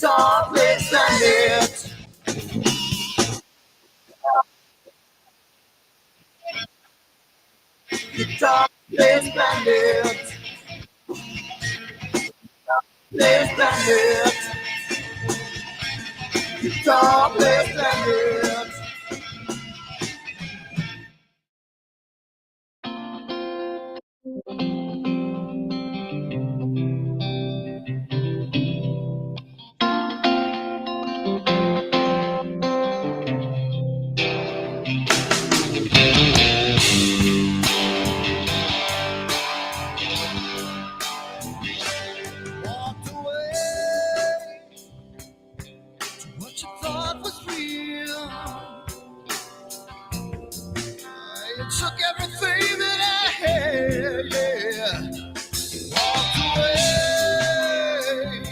Guitar plays planet. Guitar plays planet. Plays planet. Guitar plays planet. Walked away to what you thought was real. You took everything that I had, yeah. Walked away,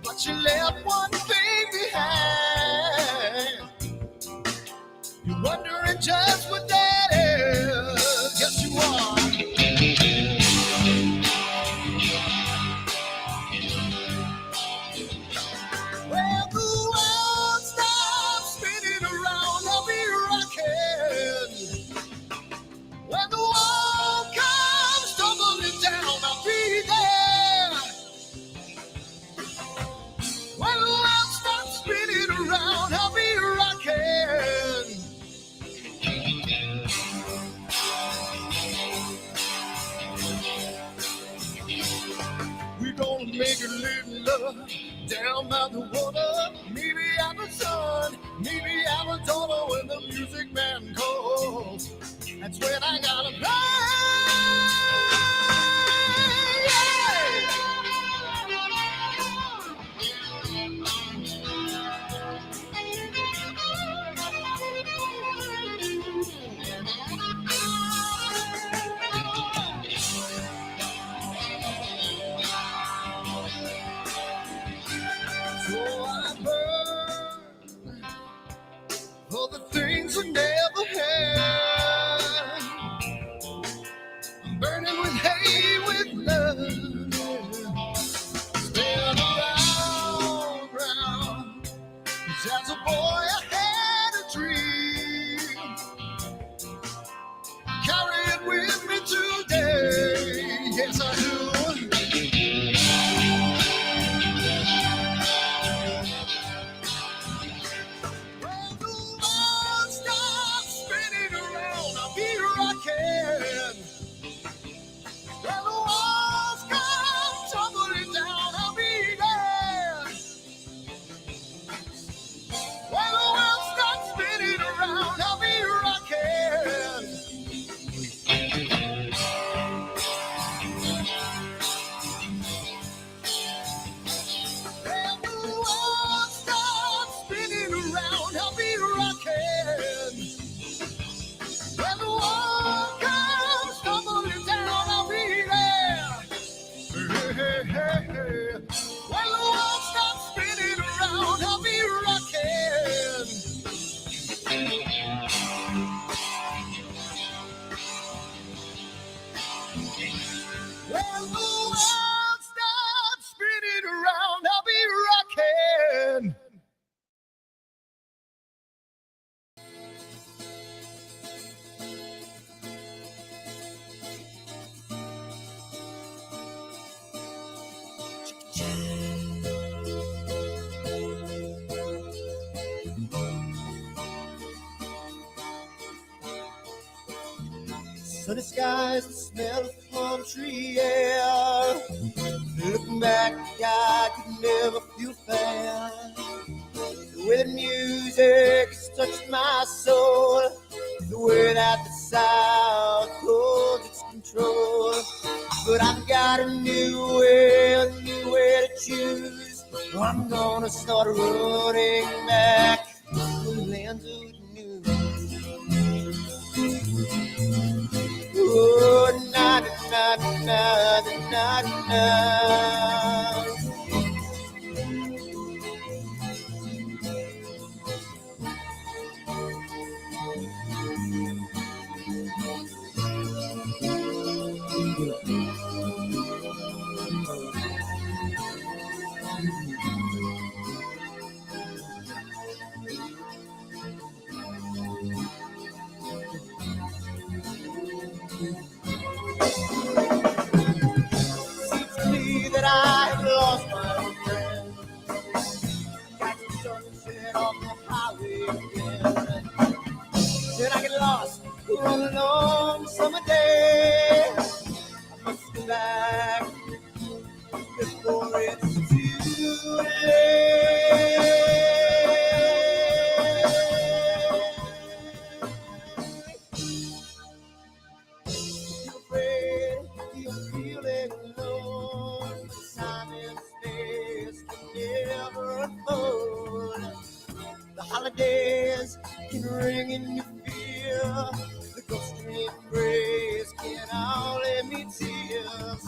but you left one thing behind. You're wondering just what that is. Yes, you are. Well, the world stops spinning around, I'll be rocking. When the world comes tumbling down, I'll be there. When the world stops spinning around, I'll be rocking. We're gonna make a little love down by the water. Maybe I'm the sun, maybe I'm a daughter. When the music man calls, that's when I gotta play. So I burn for the things I never had. I'm burning with hate, with love. Spin around, round. 'Cause as a boy I had a dream. Carry it with me today. Yes, I do. When the world stops spinning around, I'll be rocking. When the walls come tumbling down, I'll be there. When the world stops spinning around, I'll be rocking. When the world stops spinning around, I'll be rocking. When the world comes tumbling down, I'll be there. Hey, hey, hey. When the world stops spinning around, I'll be rocking. When the world stops spinning around, I'll be rocking. Sunny skies, the smell of palm tree air. Looking back, I could never feel fair. The way the music has touched my soul, the way that the South holds its control. But I've got a new way to choose. I'm gonna start running back to the lands of the new. Oh, na na na na na na. long summer day. I must be back before it's too late. You're afraid, you're feeling alone. Time and space can never unfold. The holidays can ring in your fear. The ghostly embrace can only mean tears.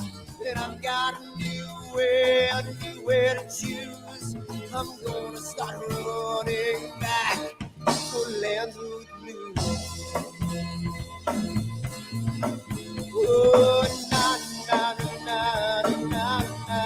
And I've got a new way to choose. I'm gonna start running back for lands with blues. Oh, na na na na na.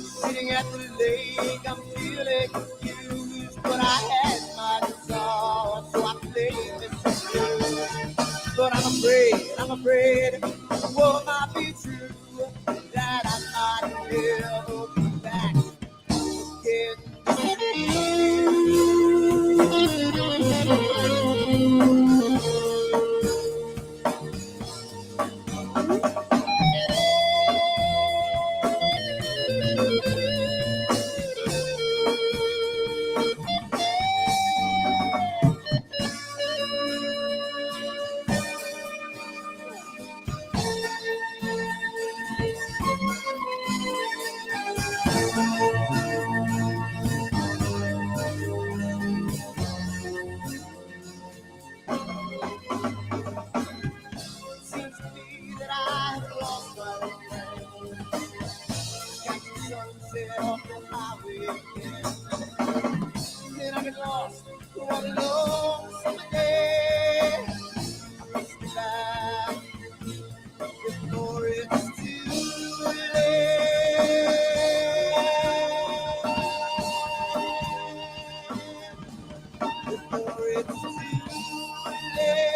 Sitting at the lake, I'm feeling confused, but I had my desire, so I played this blues. But I'm afraid, what might be true, that I might never be back again. Seems to me that I have lost my friend. Got the sunset off the highway again. Then I get lost one long summer day. I must be back before it's too late. Before it's too late.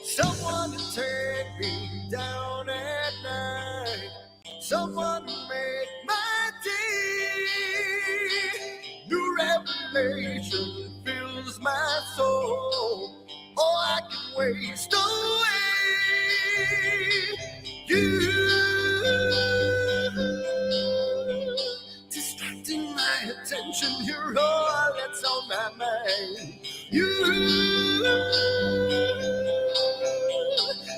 Someone to take me down at night. Someone to make my day. New revelation fills my soul. Oh, I can waste away. You distracting my attention. You're all that's on my mind. You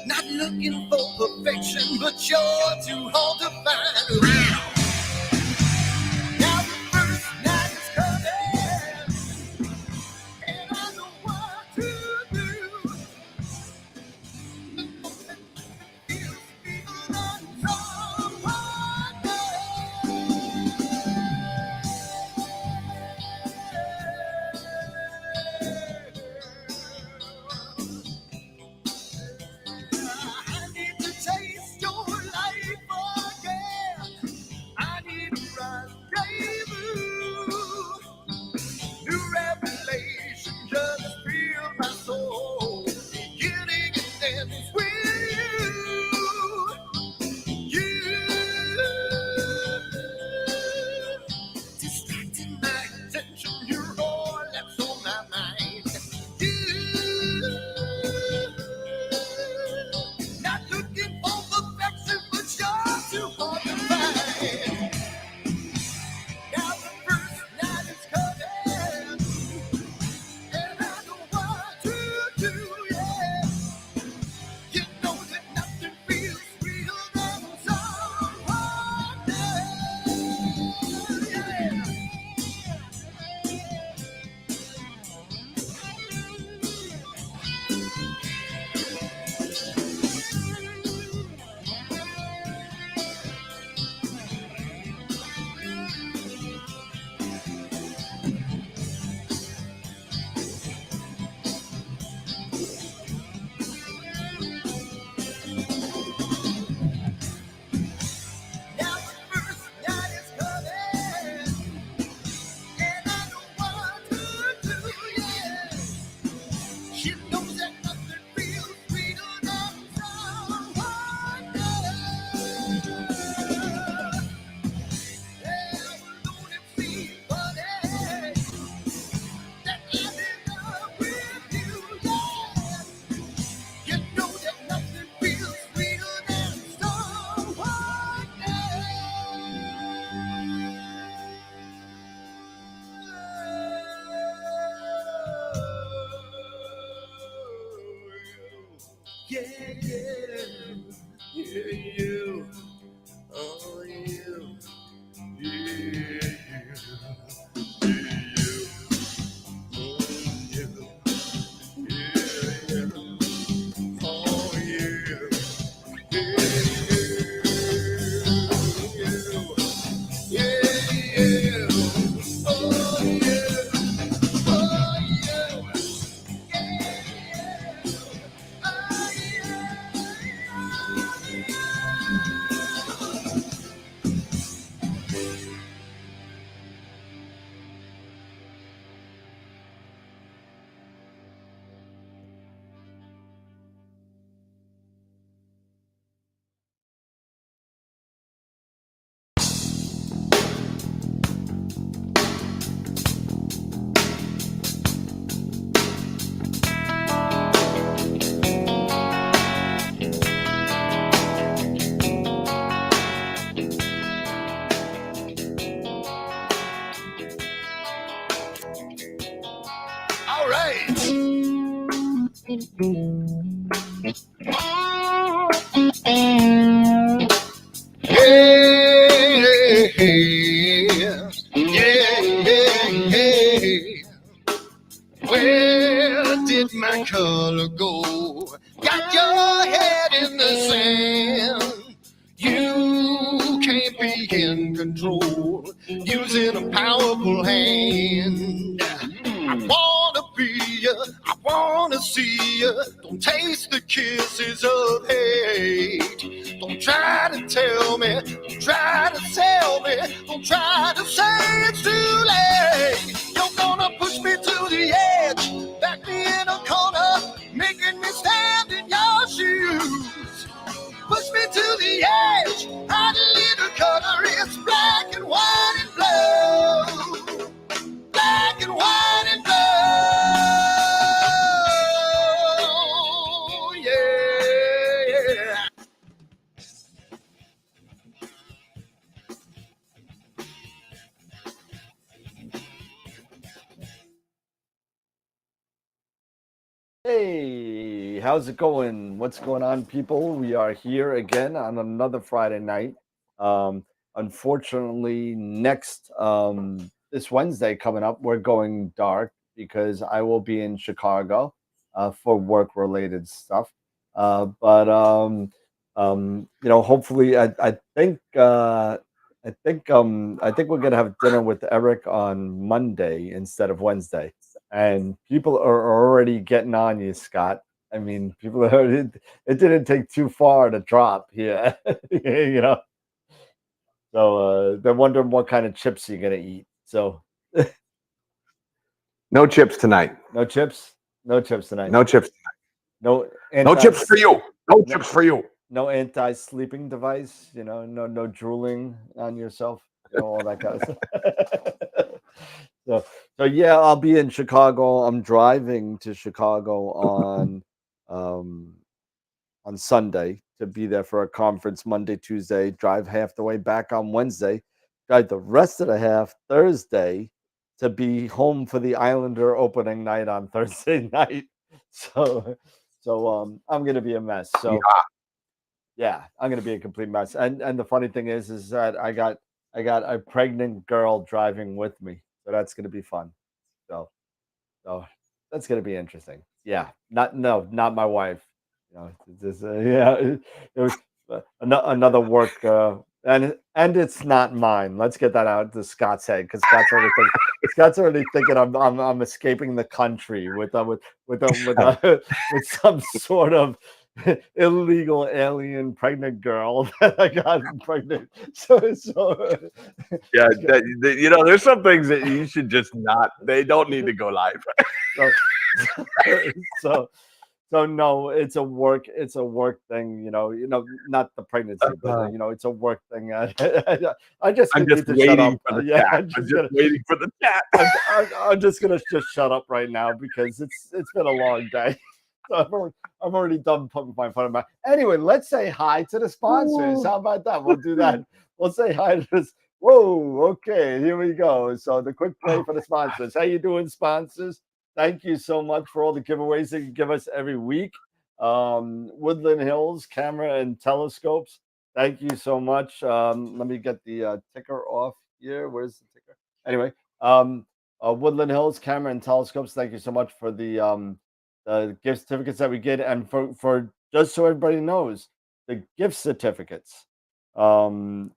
not looking for perfection, but you're too hard to find. Now the first night is coming, and I know what to do. Feel I need to taste your life again. you. Oh, you. Yeah, all right. Hey, yeah, yeah. Where did my color go? Got your head in the sand. You can't be in control using a powerful hand. I wanna be you, I wanna see you. Don't taste the kisses of hate. Don't try to tell me, don't try to tell me, don't try to say it's too late. You're gonna push me to the edge, back me in a corner, making me stand in your shoes. Push me to the edge, hide a little color, it's black and white and blue. Black and white and blue, yeah. Hey, how's it going? What's going on, people? We are here again on another Friday night. Unfortunately, next this Wednesday coming up, we're going dark because I will be in Chicago for work-related stuff. Hopefully, I think we're gonna have dinner with Eric on Monday instead of Wednesday. And people are already getting on you, Scott. I mean, people are, it didn't take too far to drop here, you know. So they're wondering what kind of chips you're gonna eat. So no chips tonight. no chips, no chips tonight. No chips. No, no chips for you. No chips for you. No anti-sleeping device. You know, no drooling on yourself. You know, all that kind of stuff. So yeah, I'll be in Chicago. I'm driving to Chicago on Sunday to be there for a conference Monday, Tuesday, drive half the way back on Wednesday, drive the rest of the half Thursday to be home for the Islander opening night on Thursday night. So I'm gonna be a mess. So yeah, I'm gonna be a complete mess. And the funny thing is that I got a pregnant girl driving with me. So that's gonna be fun. So that's gonna be interesting. Yeah, not my wife. You know, it was another work, and it's not mine. Let's get that out to Scott's head because Scott's already thinking I'm escaping the country with some sort of illegal alien pregnant girl that I got pregnant. Yeah, there's some things that you should just not. They don't need to go live. So no, it's a work thing. You know, not the pregnancy, but it's a work thing. I'm just waiting for the chat. I'm just waiting for the chat. I'm just gonna just shut up right now because it's been a long day. So I'm already done putting my phone in my. Anyway, let's say hi to the sponsors. How about that? We'll do that. We'll say hi to this. Whoa, okay, here we go. So the quick play for the sponsors. How you doing, sponsors? Thank you so much for all the giveaways that you give us every week. Woodland Hills Camera and Telescopes. Thank you so much. Let me get the ticker off here. Where's the ticker? Anyway, Woodland Hills Camera and Telescopes. Thank you so much for the gift certificates that we get, and for just so everybody knows, the gift certificates come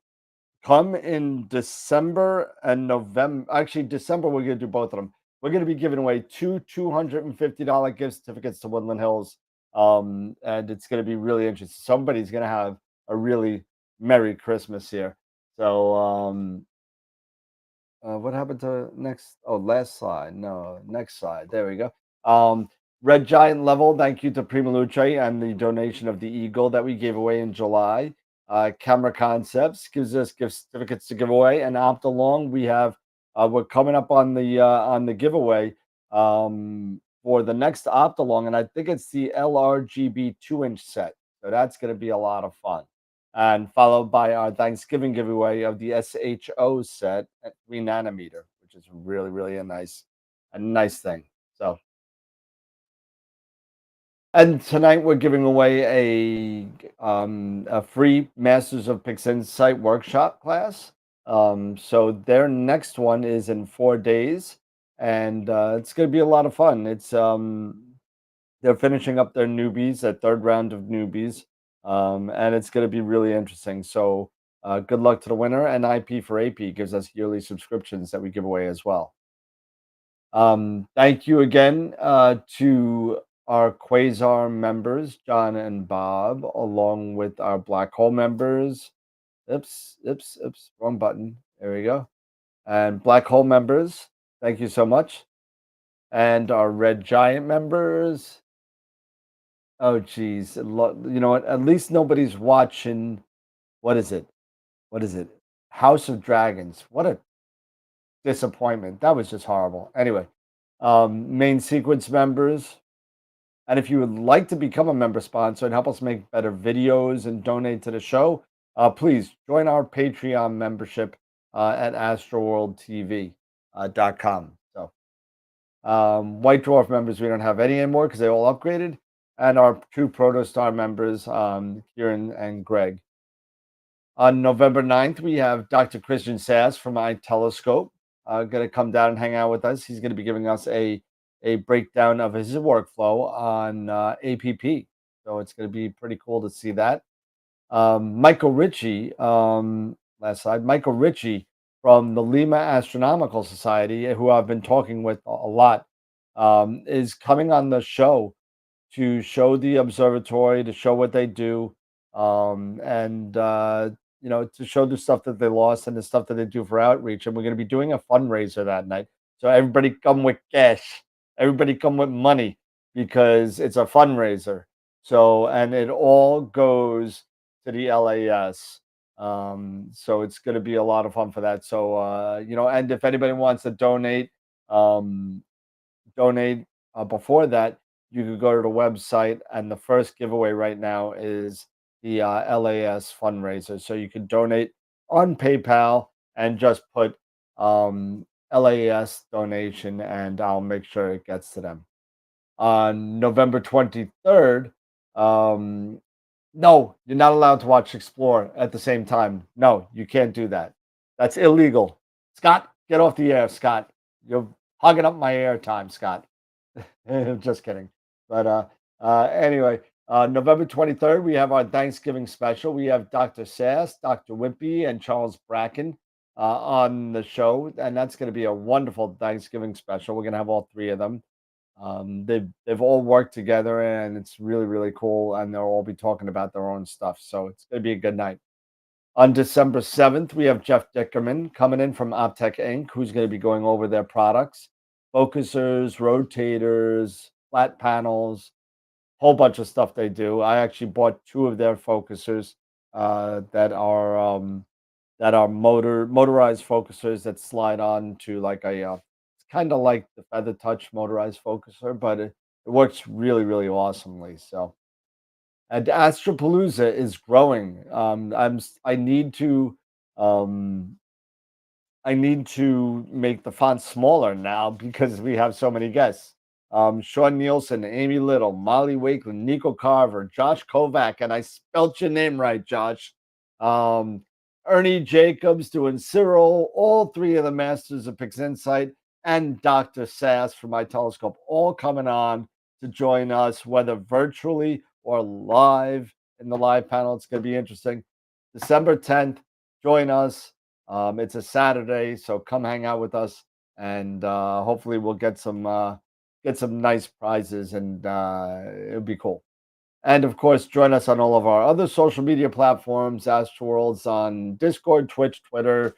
in December and November. Actually, December we're going to do both of them. We're going to be giving away two $250 gift certificates to Woodland Hills, and it's going to be really interesting. Somebody's going to have a really Merry Christmas here. So, what happened to next? Oh, last slide. No, next slide. There we go. Red Giant level. Thank you to Prima Luce and the donation of the Eagle that we gave away in July. Camera Concepts gives us gift certificates to give away, and Optalong we have. We're coming up on the giveaway for the next Optalong, and I think it's the LRGB 2-inch set. So that's going to be a lot of fun. And followed by our Thanksgiving giveaway of the SHO set at 3 nanometer, which is really, really a nice thing. So, and tonight we're giving away a free Masters of Pixinsight Workshop class. So their next one is in 4 days, and it's going to be a lot of fun. It's they're finishing up their newbies, their third round of newbies, and it's going to be really interesting. So good luck to the winner. And IP for AP gives us yearly subscriptions that we give away as well. Thank you again to our Quasar members, John and Bob, along with our Black Hole members. Oops, wrong button. There we go. And Black Hole members, thank you so much. And our Red Giant members. Oh, geez. You know what? At least nobody's watching. What is it? House of Dragons. What a disappointment. That was just horrible. Anyway, main sequence members. And if you would like to become a member sponsor and help us make better videos and donate to the show, please join our Patreon membership at AstroWorldTV.com. So, White Dwarf members, we don't have any anymore because they all upgraded. And our 2 Protostar members, Kieran and Greg. On November 9th, we have Dr. Christian Sass from iTelescope going to come down and hang out with us. He's going to be giving us a breakdown of his workflow on APP. So it's going to be pretty cool to see that. Michael Ritchie, last slide, Michael Ritchie from the Lima Astronomical Society, who I've been talking with a lot, is coming on the show to show the observatory, to show what they do, and to show the stuff that they lost and the stuff that they do for outreach. And we're going to be doing a fundraiser that night. So everybody come with cash. Everybody come with money because it's a fundraiser. So, and it all goes to the LAS. So it's going to be a lot of fun for that. So, and if anybody wants to donate before that, you could go to the website, and the first giveaway right now is the LAS fundraiser. So you can donate on PayPal and just put LAS donation, and I'll make sure it gets to them. On November 23rd, no, you're not allowed to watch Explore at the same time. No, you can't do that. That's illegal. Scott, get off the air, Scott. You're hogging up my airtime, Scott. Just kidding. But anyway, November 23rd, we have our Thanksgiving special. We have Dr. Sass, Dr. Wimpy, and Charles Bracken on the show, and that's going to be a wonderful Thanksgiving special. We're going to have all 3 of them. They've all worked together, and it's really, really cool, and they'll all be talking about their own stuff. So it's going to be a good night. On December 7th, we have Jeff Dickerman coming in from Optech Inc., who's going to be going over their products, focusers, rotators, flat panels, whole bunch of stuff they do. I actually bought 2 of their focusers that are motorized focusers that slide on to like it's kind of like the Feather Touch motorized focuser, but it works really, really awesomely. So, and Astropalooza is growing. I need to make the font smaller now because we have so many guests. Sean Nielsen, Amy Little, Molly Wakeland, Nico Carver, Josh Kovac, and I spelt your name right, Josh. Ernie Jacobs doing Cyril, all three of the Masters of Pixinsight, and Dr. Sass from my telescope, all coming on to join us, whether virtually or live in the live panel. It's going to be interesting. December 10th, join us. It's a Saturday, so come hang out with us, and hopefully we'll get some nice prizes, and it'll be cool. And of course, join us on all of our other social media platforms. AstroWorld's on Discord, Twitch, Twitter,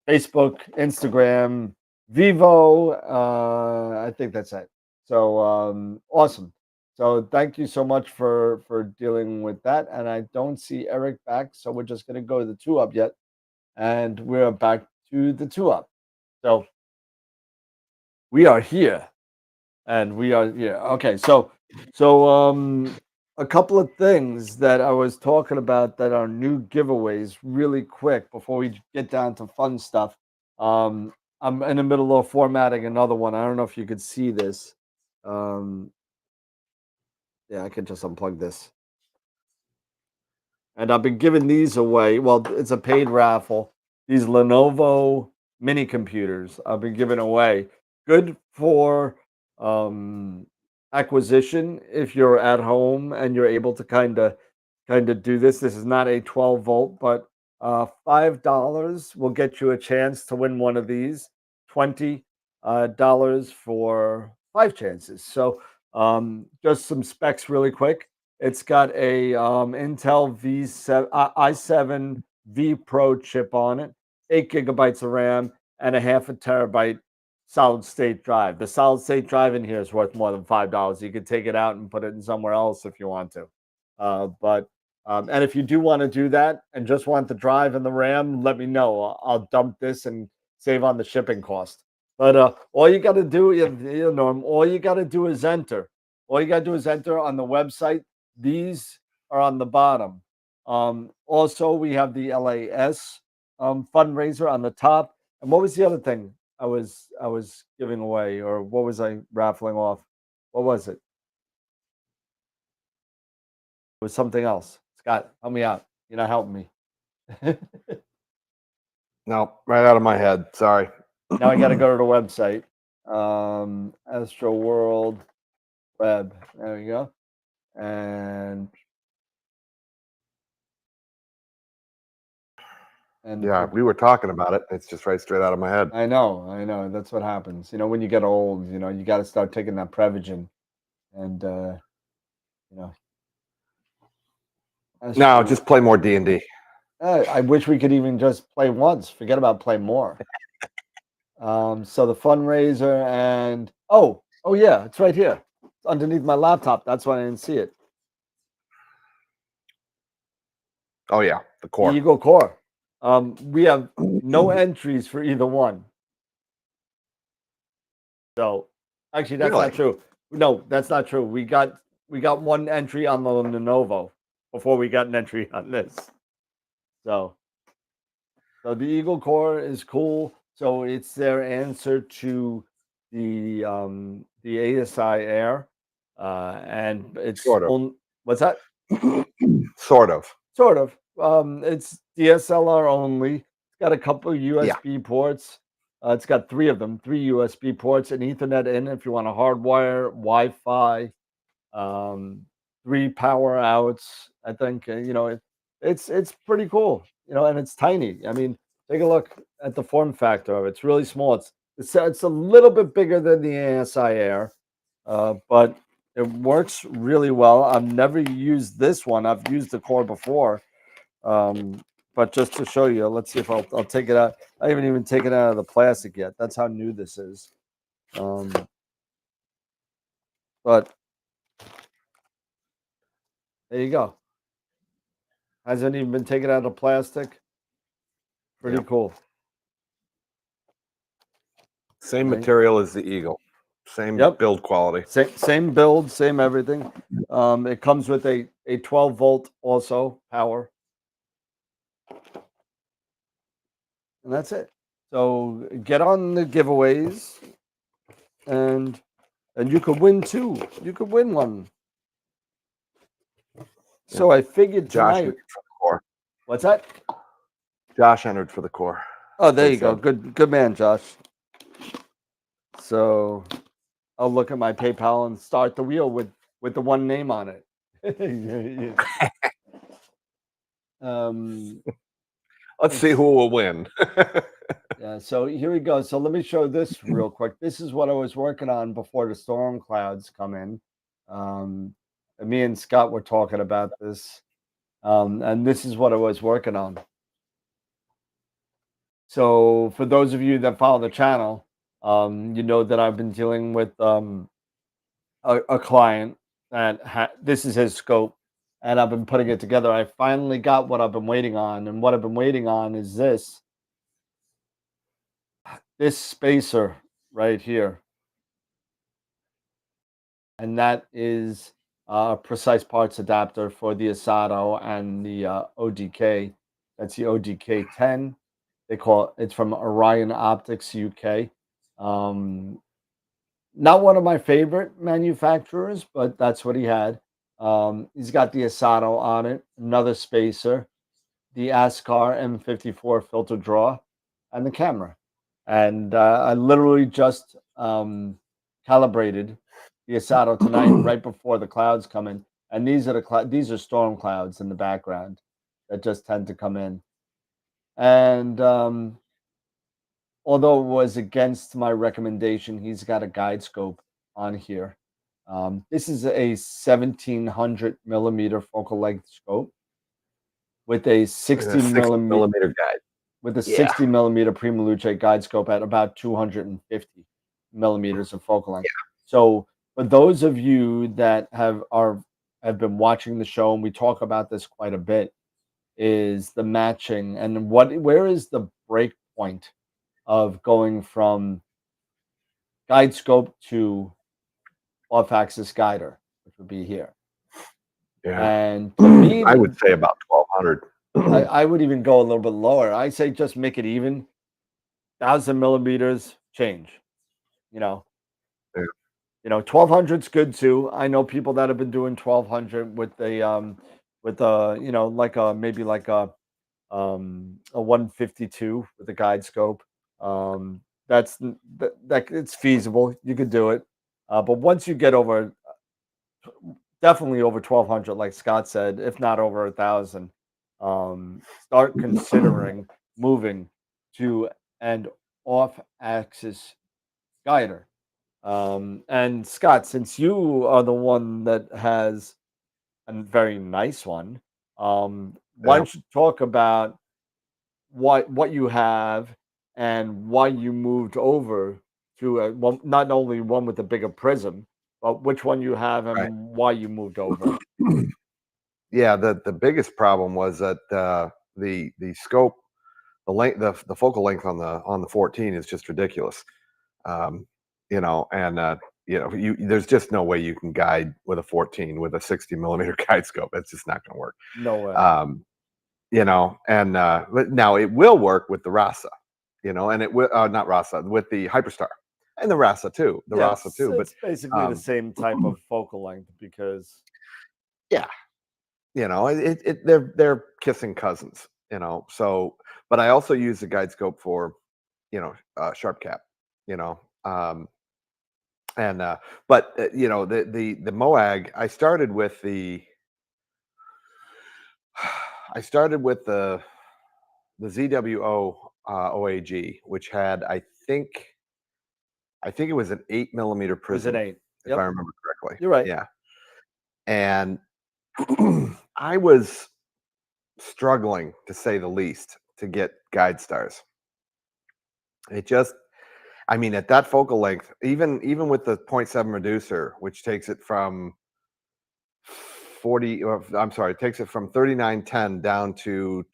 Facebook, Instagram, Vivo. I think that's it. So awesome. So thank you so much for dealing with that. And I don't see Eric back, so we're just going to go to the 2-up yet, and we're back to the 2-up. So we are here, and we are here. Okay, so a couple of things that I was talking about that are new giveaways really quick before we get down to fun stuff. I'm in the middle of formatting another one. I don't know if you could see this. Yeah, I can just unplug this. And I've been giving these away. Well, it's a paid raffle. These Lenovo mini computers I've been giving away. Good for acquisition if you're at home and you're able to kind of do this. This is not a 12 volt, but $5 will get you a chance to win one of these. $20 for 5 chances. So just some specs really quick. It's got a Intel i7 V Pro chip on it, 8 gigabytes of RAM, and a half a terabyte solid state drive. The solid state drive in here is worth more than $5. You could take it out and put it in somewhere else if you want to. And if you do want to do that and just want the drive and the RAM, let me know. I'll dump this and save on the shipping cost. But all you got to do, Norm, all you got to do is enter. All you got to do is enter on the website. These are on the bottom. Also, we have the LAS fundraiser on the top. And what was the other thing I was giving away, or what was I raffling off? What was it? It was something else. Scott, help me out. You're not helping me. No, right out of my head. Sorry. Now I got to go to the website. AstroWorld web. There we go. And yeah, we were talking about it. It's just right straight out of my head. I know. That's what happens. When you get old, you got to start taking that Prevagen, and No, just play more D&D. I wish we could even just play once. Forget about play more. So the fundraiser, and oh yeah, it's right here. It's underneath my laptop. That's why I didn't see it. Oh yeah, the core. The Eagle Core. We have no entries for either one. So actually, that's not true. No, that's not true. We got one entry on the Lenovo before we got an entry on this. So the Eagle Core is cool. So it's their answer to the ASI Air, and it's sort of. What's that? Sort of. It's DSLR only. It's got a couple of USB ports. It's got 3 of them, 3 USB ports, and Ethernet in if you want to hardwire, Wi-Fi, 3 power outs. I think it's pretty cool. And it's tiny. I mean, take a look at the form factor of it. It's really small. It's a little bit bigger than the ASI Air, but it works really well. I've never used this one. I've used the Core before, but just to show you, let's see if I'll take it out. I haven't even taken it out of the plastic yet. That's how new this is. But there you go. Hasn't even been taken out of plastic. Pretty cool. Same material as the Eagle. Same build quality. Same build, same everything. It comes with a 12 volt also power. And that's it. So get on the giveaways and And you could win too. You could win one. So I figured Josh tonight. entered for the core. What's that? Josh entered for the core. Oh, there you go. Good man, Josh. So I'll look at my PayPal and start the wheel with the one name on it. Let's see who will win. Yeah, so here we go. So let me show this real quick. This is what I was working on before the storm clouds come in. Me and Scott were talking about this, and this is what I was working on. So for those of you that follow the channel, you know that I've been dealing with a client that this is his scope, and I've been putting it together. I finally got what I've been waiting on, and what I've been waiting on is this spacer right here, and that is a precise parts adapter for the Asato and the ODK. That's the ODK 10. They call it's from Orion Optics UK. Not one of my favorite manufacturers, but that's what he had. He's got the Asato on it, another spacer, the Ascar M54 filter draw, and the camera. And I literally just calibrated the Asato tonight, right before the clouds come in. And these are these are storm clouds in the background that just tend to come in. And although it was against my recommendation, he's got a guide scope on here. This is a 1700 millimeter focal length scope with a 60 millimeter guide. With a 60 millimeter Prima Luce guide scope at about 250 millimeters of focal length. Yeah. So for those of you that have been watching the show, and we talk about this quite a bit, is the matching and where is the break point of going from guide scope to off-axis guider, which would be here. Yeah. And to me, I would say about 1200. I would even go a little bit lower. I say just make it even. 1,000 millimeters change. You know, 1200 is good too. I know people that have been doing 1200 with like maybe like a 152 with a guide scope. That it's feasible. You could do it. But once you get over, definitely over 1200, like Scott said, if not over 1,000, start considering moving to an off-axis guider. And Scott, since you are the one that has a very nice one, why don't you talk about what you have and why you moved over to not only one with a bigger prism, but which one you have and why you moved over. Yeah, the biggest problem was that the scope, the length, the focal length on the 14 is just ridiculous. There's just no way you can guide with a 14 with a 60 millimeter guide scope. That's just not going to work. No way. But now it will work with the Rasa, and it will not Rasa, with the Hyperstar and the Rasa too. It's basically the same type of focal length because they're kissing cousins, So, but I also use the guide scope for, sharp cap, the MOAG. I started with the ZWO OAG, which had I think it was an 8 millimeter prism. It was an 8, if I remember correctly. You're right. Yeah, and I was struggling, to say the least, to get guide stars. It just, at that focal length, even with the 0.7 reducer, which takes it from 3910 down to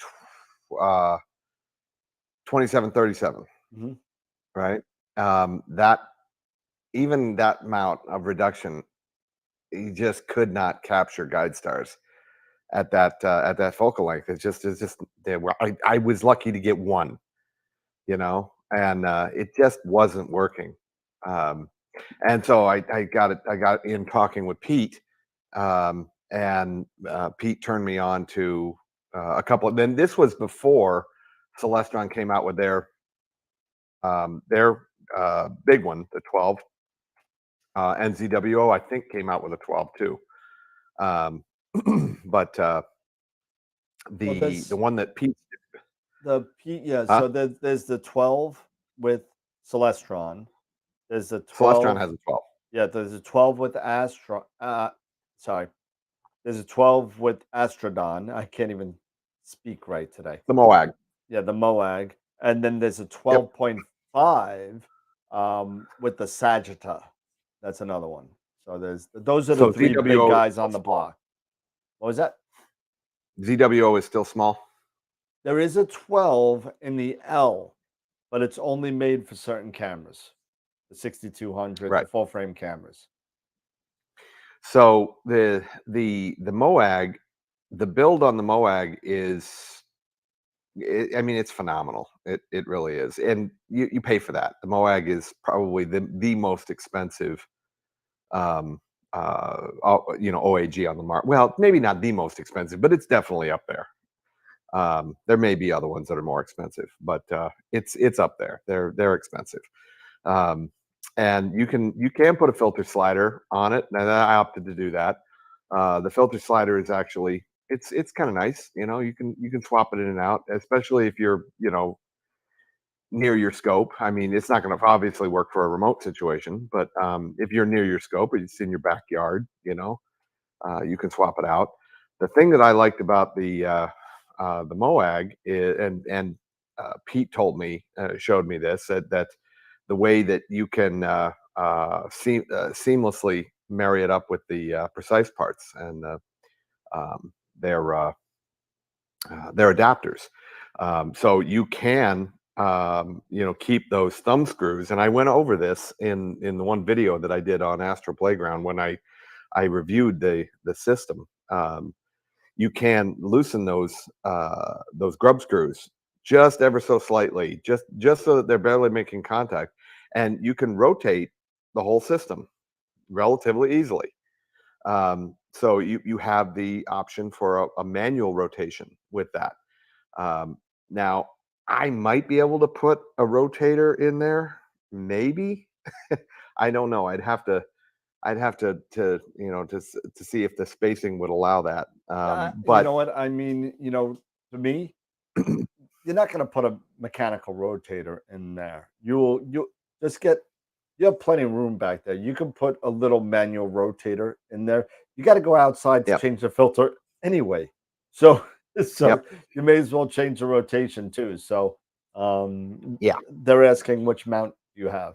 2737. Mm-hmm. Right? That amount of reduction, you just could not capture guide stars at that focal length. It's just I was lucky to get one, and it just wasn't working. And so I got in talking with Pete, and Pete turned me on to a couple of. Then this was before Celestron came out with their big one, the 12. And ZWO, I think, came out with a 12 too. But the one that Pete, so there's the 12 with Celestron. There's the 12. Celestron has a 12. Yeah, there's a 12 with sorry. There's a 12 with Astrodon. I can't even speak right today. The MOAG. Yeah, the MOAG. And then there's a 12.5 with the Sagitta. That's another one. So those are the three big guys on the block. What was that? ZWO is still small. There is a 12 in the L, but it's only made for certain cameras. The 6200, Right. the full frame cameras. So the MOAG, the build on the MOAG is, I mean, it's phenomenal. It really is, and you pay for that. The MOAG is probably the most expensive, OAG on the market. Well, maybe not the most expensive, but it's definitely up there. There may be other ones that are more expensive, but it's up there. They're expensive. And you can put a filter slider on it, and I opted to do that. The filter slider is actually it's kind of nice. You can swap it in and out, especially if you're near your scope. I mean, it's not going to obviously work for a remote situation, but if you're near your scope or it's in your backyard, you can swap it out. The thing that I liked about the MOAG is, and Pete showed me this, that the way that you can seamlessly marry it up with the precise parts and their adapters, so you can keep those thumb screws. And I went over this in the one video that I did on Astro Playground when I reviewed the system. You can loosen those grub screws just ever so slightly, just so that they're barely making contact, and you can rotate the whole system relatively easily. So you have the option for a manual rotation with that. Now, I might be able to put a rotator in there, maybe. I don't know. I'd have to to see if the spacing would allow that. But you know what I mean, to me, you're not going to put a mechanical rotator in there. You'll just you have plenty of room back there. You can put a little manual rotator in there. You got to go outside to change the filter anyway. So you may as well change the rotation too. So they're asking which mount you have.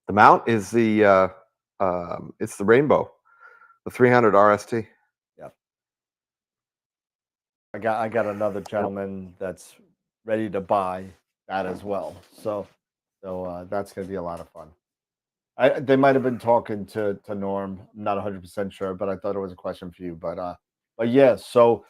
The mount is it's the Rainbow, the 300 RST. Yeah. I got another gentleman that's ready to buy that as well. So that's going to be a lot of fun. They might have been talking to Norm. I'm not 100% sure, but I thought it was a question for you. But yeah. So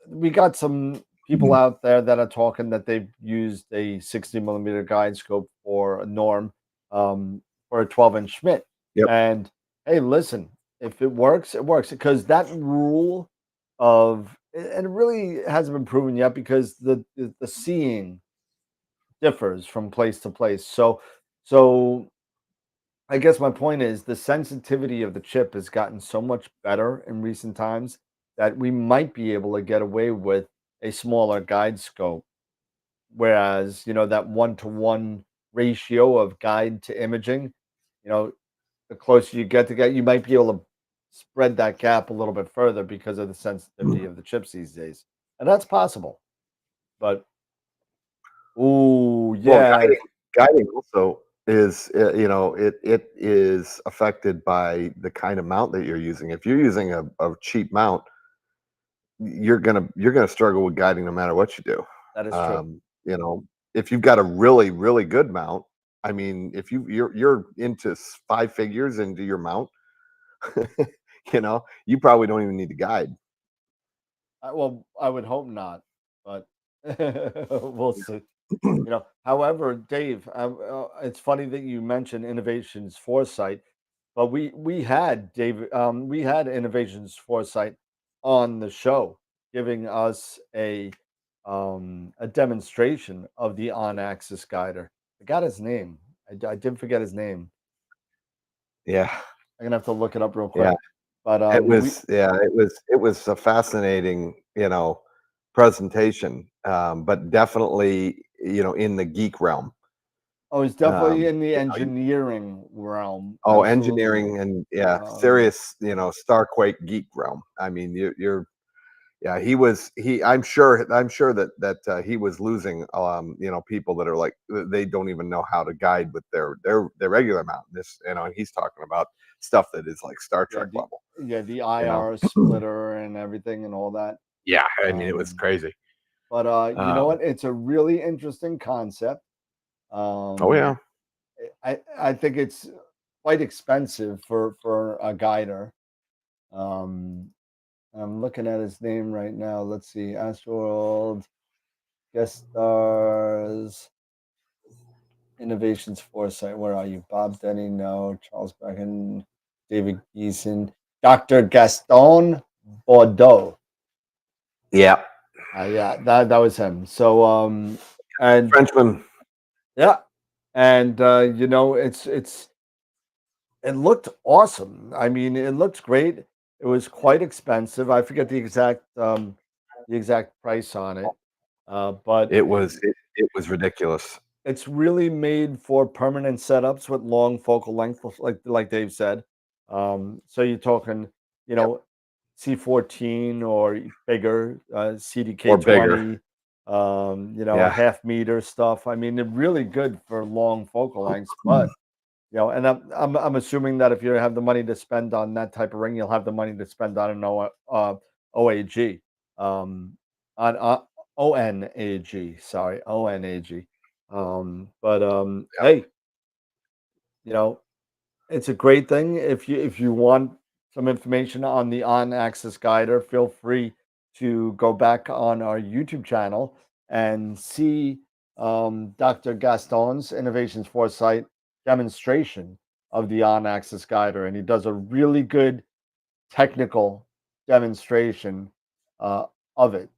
we got some people out there that are talking that they've used a 60mm guide scope for a Norm, for a 12-inch Schmidt. Yep. And hey, listen, if it works, it works, because that rule of, and it really hasn't been proven yet, because the seeing differs from place to place. So I guess my point is the sensitivity of the chip has gotten so much better in recent times that we might be able to get away with a smaller guide scope. Whereas, that 1-to-1 ratio of guide to imaging, the closer you get, you might be able to spread that gap a little bit further because of the sensitivity of the chips these days. And that's possible. But, guiding also is, it is affected by the kind of mount that you're using. If you're using a cheap mount, you're gonna struggle with guiding no matter what you do. That is true. If you've got a really, really good mount, I mean, if you're into 5 figures into your mount, you probably don't even need to guide. Well, I would hope not, but we'll see. You know, however, Dave, it's funny that you mentioned Innovations Foresight, but we had we had Innovations Foresight on the show, giving us a demonstration of the on-axis guider. I got his name. I did forget his name. Yeah, I'm gonna have to look it up real yeah. quick. But It was a fascinating, presentation, but definitely, in the geek realm. oh, he's definitely in the You know, engineering realm. Absolutely. engineering and Um, serious, Starquake geek realm. I mean, yeah, I'm sure that he was losing, people that are like they don't even know how to guide with their regular mount. And he's talking about stuff that is like Star yeah, Trek level. the You know, IR splitter and everything and all that. yeah, I mean, it was Um, crazy. but you know Um, what? It's a really interesting concept. oh yeah, I think it's quite expensive for a guider. Um, I'm looking at his name right now. Let's see, AstroWorld guest stars, Innovations Foresight. Where are you? Bob Denny, no. Charles Bracken, David Geeson, Dr. Gaston Bordeaux. yeah, Yeah, that was him. So and Frenchman. yeah, and you know, it looked awesome. I mean, it looked great. It was quite expensive. I forget the exact price on it. But It was ridiculous. it's really made for permanent setups with long focal length, like Dave said. So you're talking, you Yep, know, C14 or bigger, or bigger. CDK20, you know, Yeah, half meter stuff. I mean, they're really good for long focal lengths, but you know, and I'm assuming that if you have the money to spend on that type of ring, you'll have the money to spend on an OAG, on ONAG. Sorry, ONAG. But yep, hey, you know, it's a great thing. If you want some information on the on-axis guider, feel free to go back on our YouTube channel and see Dr. Gaston's Innovations Foresight demonstration of the on-axis guider, and he does a really good technical demonstration uh, of it.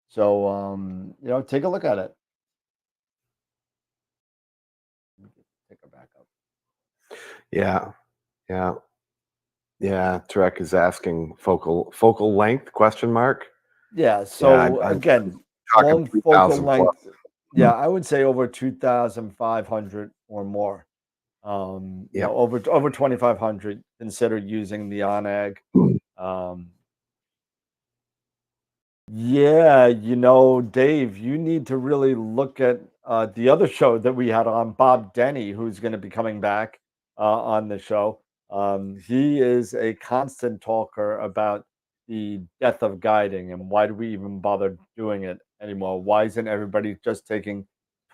So you know, take a look at it. Take her back up. yeah, yeah, yeah. Trek is asking focal length question mark. Yeah, Yeah, so I'm again, talking long focal 3,000 plus. length, yeah, I would say over 2,500 or more. You Yep. know, over 2,500, consider using the ONAG. Um, yeah, you know, Dave, you need to really look at the other show that we had on, Bob Denny, who's going to be coming back on the show. He is a constant talker about the death of guiding and why do we even bother doing it anymore? Why isn't everybody just taking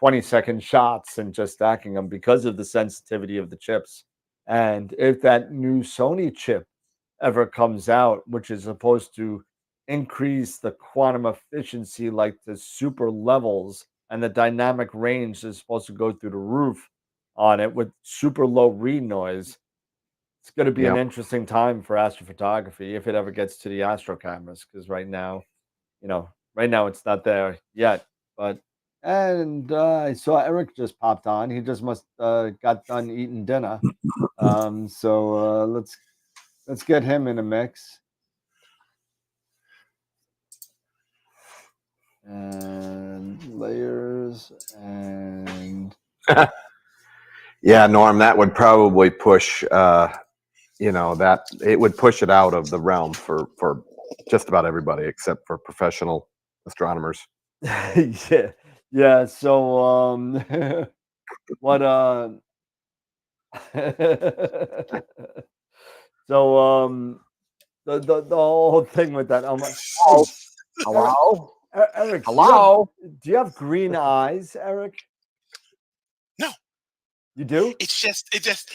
20-second shots and just stacking them because of the sensitivity of the chips? And if that new Sony chip ever comes out, which is supposed to increase the quantum efficiency like the super levels, and the dynamic range is supposed to go through the roof on it with super low read noise. It's going to be an Yep. interesting time for astrophotography if it ever gets to the astro cameras, because right now, you know, right now it's not there yet. But and I saw Eric just popped on. He just must got done eating dinner. So let's get him in a mix. And layers and Yeah, Norm, that would probably push. That it would push it out of the realm for just about everybody except for professional astronomers. yeah, yeah. So what so the whole thing with that. Oh, Hey, Eric, hello, Eric, hello. do you have green eyes, Eric? No, You do?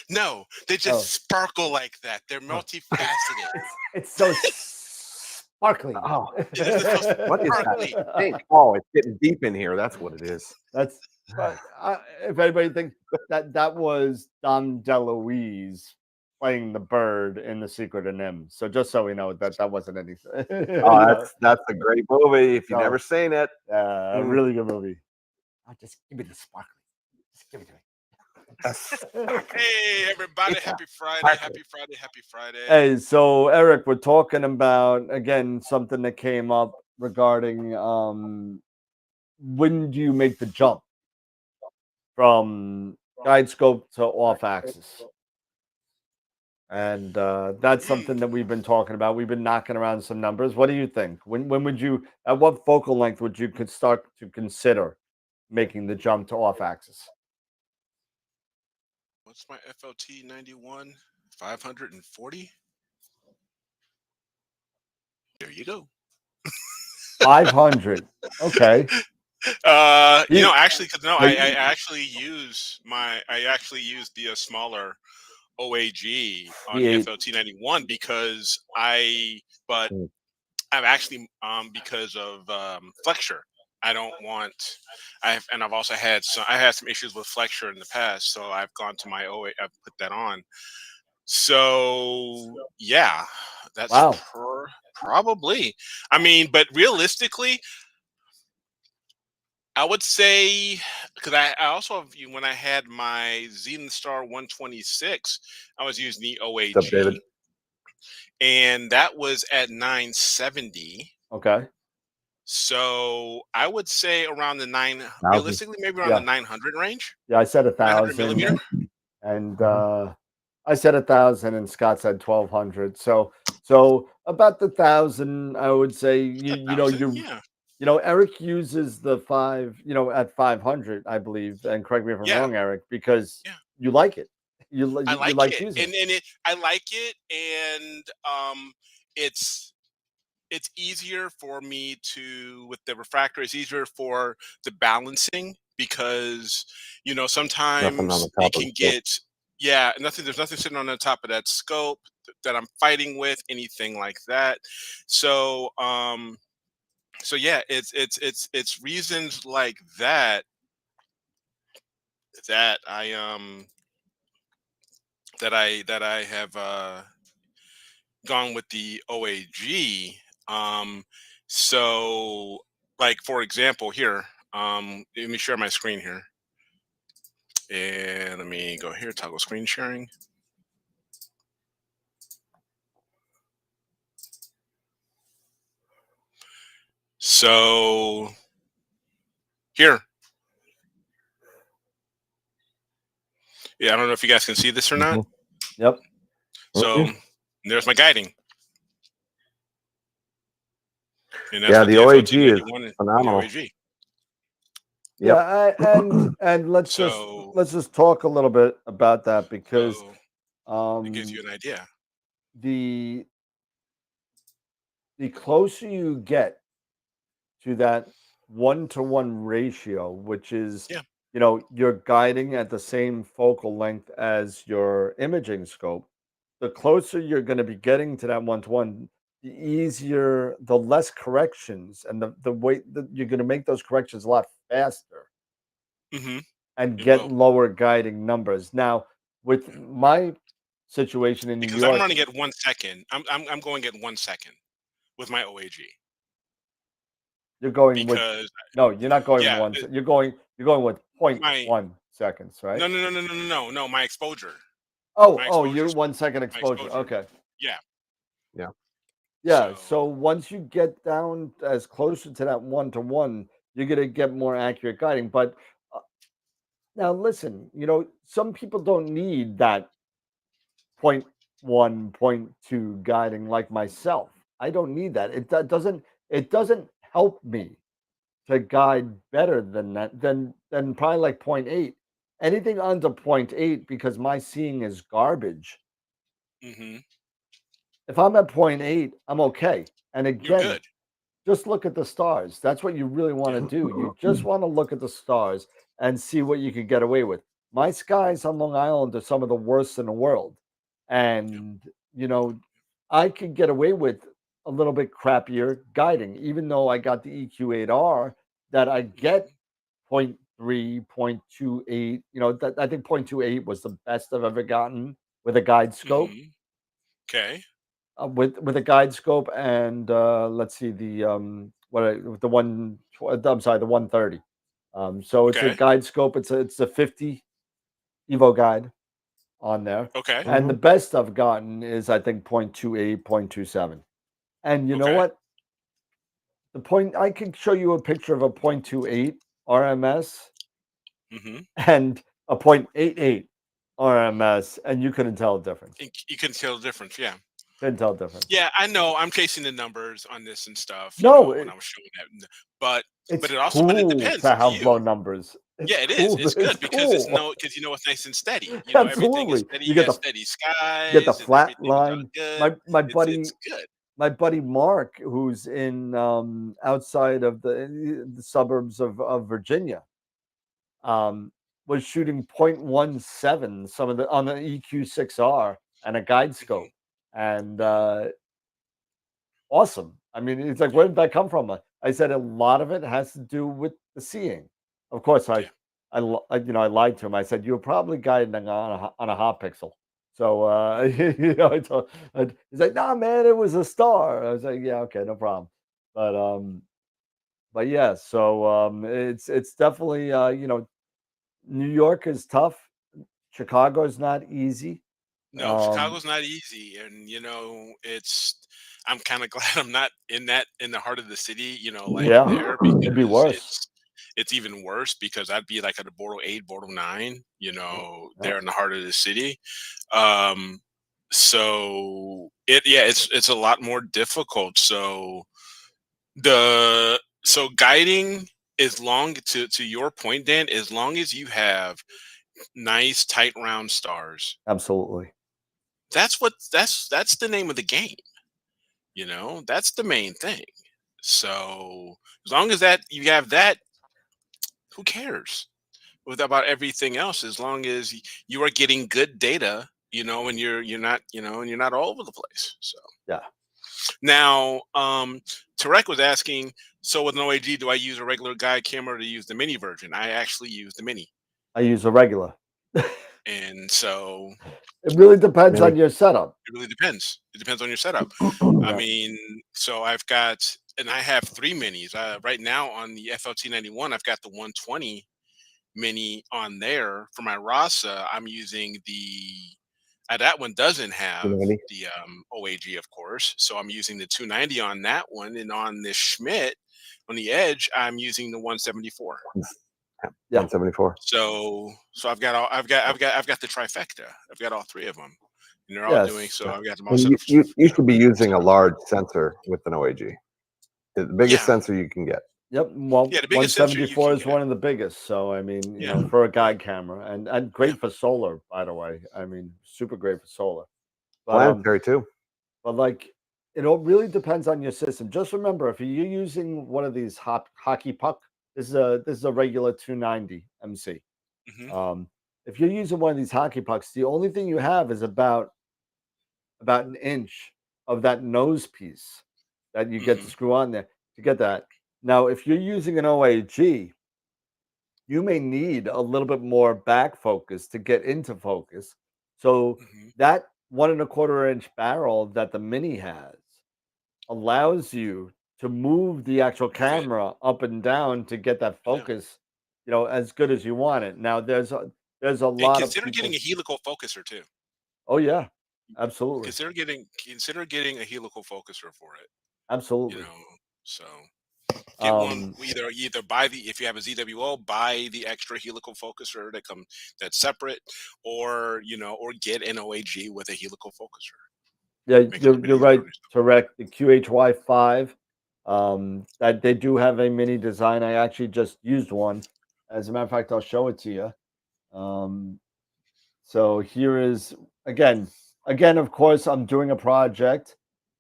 no, they just Oh, sparkle like that. They're multifaceted. it's so sparkly. Oh, Yeah, they're so what is that sparkly. stink? Oh, it's getting deep in here. That's what it is. That's But if anybody thinks that was Dom DeLuise playing the bird in The Secret of Nim. So just so we know that wasn't anything. Oh, that's a great movie. If you've never seen it, a really good movie. Just give me the sparkly. Just give it to me. Hey, everybody. It's Happy Friday. sparkly. Happy Friday. Happy Friday. Hey, so Eric, we're talking about, again, something that came up regarding when do you make the jump from guide scope to off axis? And that's something that we've been talking about. We've been knocking around some numbers. What do you think? When would you, at what focal length would you could start to consider making the jump to off axis? What's my FLT 91? 540? There you go. 500. Okay. You know, actually, because no, I actually use the smaller OAG on the FLT 91 because I've actually because of flexure. I don't want. I've also had some issues with flexure in the past, so I've gone to my OA. I've put that on. So yeah, that's probably. I mean, but realistically, I would say because I also when I had my Zenith Star 126, I was using the OAG, and that was at 970. Okay. So I would say around the realistically maybe around the 900 range. Yeah, I said 900 1,000 millimeter. and I said 1,000 and Scott said 1,200. So about the 1,000, I would say. You know, Eric uses the 5, at 500, I believe, and correct me if I'm wrong, Eric, because you like it. You like using it. I like it, and it's easier for me with the refractor. It's easier for the balancing because sometimes it can get there's nothing sitting on the top of that scope that I'm fighting with, anything like that. So yeah, it's reasons like that I have gone with the OAG. So like for example here, let me share my screen here. And let me go here, toggle screen sharing. So here. Yeah, I don't know if you guys can see this or not. Yep. So there's my guiding. And that's the OAG is phenomenal. Yeah, and let's just talk a little bit about that because it gives you an idea. The closer you get to that 1-to-1 ratio, which is you're guiding at the same focal length as your imaging scope, the closer you're going to be getting to that 1-to-1, the easier, the less corrections, and the way that you're going to make those corrections a lot faster and get lower guiding numbers. Now, with my situation in New York, because I'm running at 1 second. I'm going at 1 second with my OAG. You're going with you're not going 1 second. You're going with 0.1 seconds, right? No. My exposure. You're 1 second exposure. Okay. Yeah. So once you get down as closer to that 1-to-1, you're gonna get more accurate guiding. But now listen, some people don't need that 0.1, 0.2 guiding like myself. I don't need that. It doesn't help me to guide better than that, than probably like 0.8. Anything under 0.8, because my seeing is garbage. If I'm at 0.8, I'm okay. And again, just look at the stars. That's what you really want to do. You just want to look at the stars and see what you can get away with. My skies on Long Island are some of the worst in the world. And, I could get away with a little bit crappier guiding, even though I got the EQ8R that I get 0.3, 0.3, 0.28. I think 0.28 was the best I've ever gotten with a guide scope. Okay. With a guide scope, and let's see the I'm sorry, the 130. So it's a Okay. guide scope. It's a 50 Evo guide on there, Okay. and the best I've gotten is I think 0.28, 0.27. And you know Okay. what? I can show you a picture of a 0.28 RMS and a 0.88 RMS, and you couldn't tell the difference. You can tell the difference. Yeah. Couldn't tell the difference. Yeah, I know. I'm chasing the numbers on this and stuff. No, when I was showing that, but it's but it cool depends to to have low you. numbers. It's Yeah, it is. cool. It's It's good because it's cool. it's nice and steady. Everything is Absolutely. steady. You You get got the steady you get the skies, and flat everything is all line. good. My It's good. buddy Mark, who's in outside of the suburbs of Virginia, was shooting 0.17 some of the on the EQ6R and a guide scope, and awesome. I mean, it's like, where did that come from? I said a lot of it has to do with the seeing. Of course, I lied to him. I said, you're probably guiding on a hot pixel. So he's like, nah, man, it was a star. I was like, yeah, okay, no problem. But yeah, so it's definitely New York is tough. Chicago is not easy. No, Chicago's not easy, and I'm kind of glad I'm not in the heart of the city. Like Yeah, there, it'd be because worse. it's even worse because I'd be like at a Bordeaux 8, Bordeaux 9. Yeah. There in the heart of the city. Um, so it's a lot more difficult. So guiding, as long to your point, Dan, as long as you have nice tight round stars, Absolutely. that's the name of the game. That's the main thing. So as long as that you have that, who cares about everything else? As long as you are getting good data, and you're not all over the place. So Yeah. now, Tarek was asking, so with an OAG, do I use a regular guide camera or to use the mini version? I actually use the mini, I use a regular. and so It really depends Mini. on your setup. it really depends. It depends on your setup. I Yeah. mean, so I have 3 minis. Right now on the FLT91, I've got the 120 mini on there. For my Rasa, I'm using that one doesn't have 290. the OAG, of course. So I'm using the 290 on that one, and on this Schmidt, on the Edge, I'm using the 174. Yeah. 174. So I've got the trifecta. I've got all 3 of them, and they're all doing. Yes. So I've got them all And set up. you should be using a large sensor with an OAG. The biggest Yeah. sensor you can get. Yep. Well, Yeah, the biggest sensor you 174 can is get. one of the biggest. So I mean, Yeah. for a guide camera, and great Yeah. for solar, by the way. I mean, super great for solar. But Planetary too. But like, it all really depends on your system. Just remember, if you're using one of these hockey puck, this is a regular 290 MC. Mhm. If you're using one of these hockey pucks, the only thing you have is about an inch of that nose piece that you get to Mhm. screw on there to get that. Now, if you're using an OAG, you may need a little bit more back focus to get into focus. So Mhm. that 1.25 inch barrel that the Mini has allows you to move the actual Move it. camera up and down to get that Yeah. focus, as good as you want it. Now, there's a And lot of consider people. getting a helical focuser too. Oh yeah, absolutely, Consider getting a helical focuser for it. absolutely. So get one. Um, Either buy if you have a ZWO, buy the extra helical focuser that's separate, or get an OAG with a helical focuser. yeah, Makes it a little bit you're easier right. on yourself. Correct. The QHY5, that they do have a mini design. I actually just used one. As a matter of fact, I'll show it to you. So here is again, of course, I'm doing a project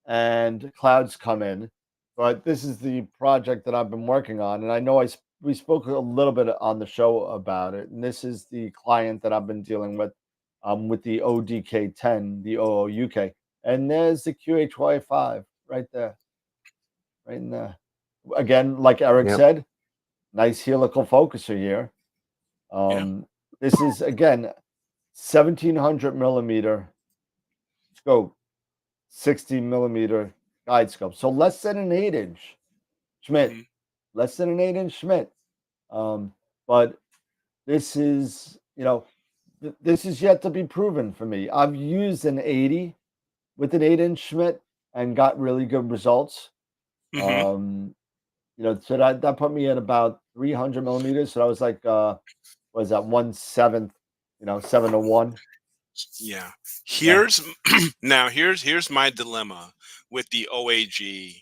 and clouds come in, but this is the project that I've been working on. And I know we spoke a little bit on the show about it. And this is the client that I've been dealing with the ODK10, the OOUK. And there's the QHY5 right there, right in there. Again, like Eric Yep. said, nice helical focuser here. This is again 1700 millimeter scope, 60 millimeter guide scope, so less than an 8-inch Schmidt, less than an 8-inch Schmidt. But this is, this is yet to be proven for me. I've used an 80 with an 8-inch Schmidt and got really good results. So that put me at about 300 millimeters. So that was like, what is that, 1/7, 7-1. Yeah. Here's now here's my dilemma with the OAG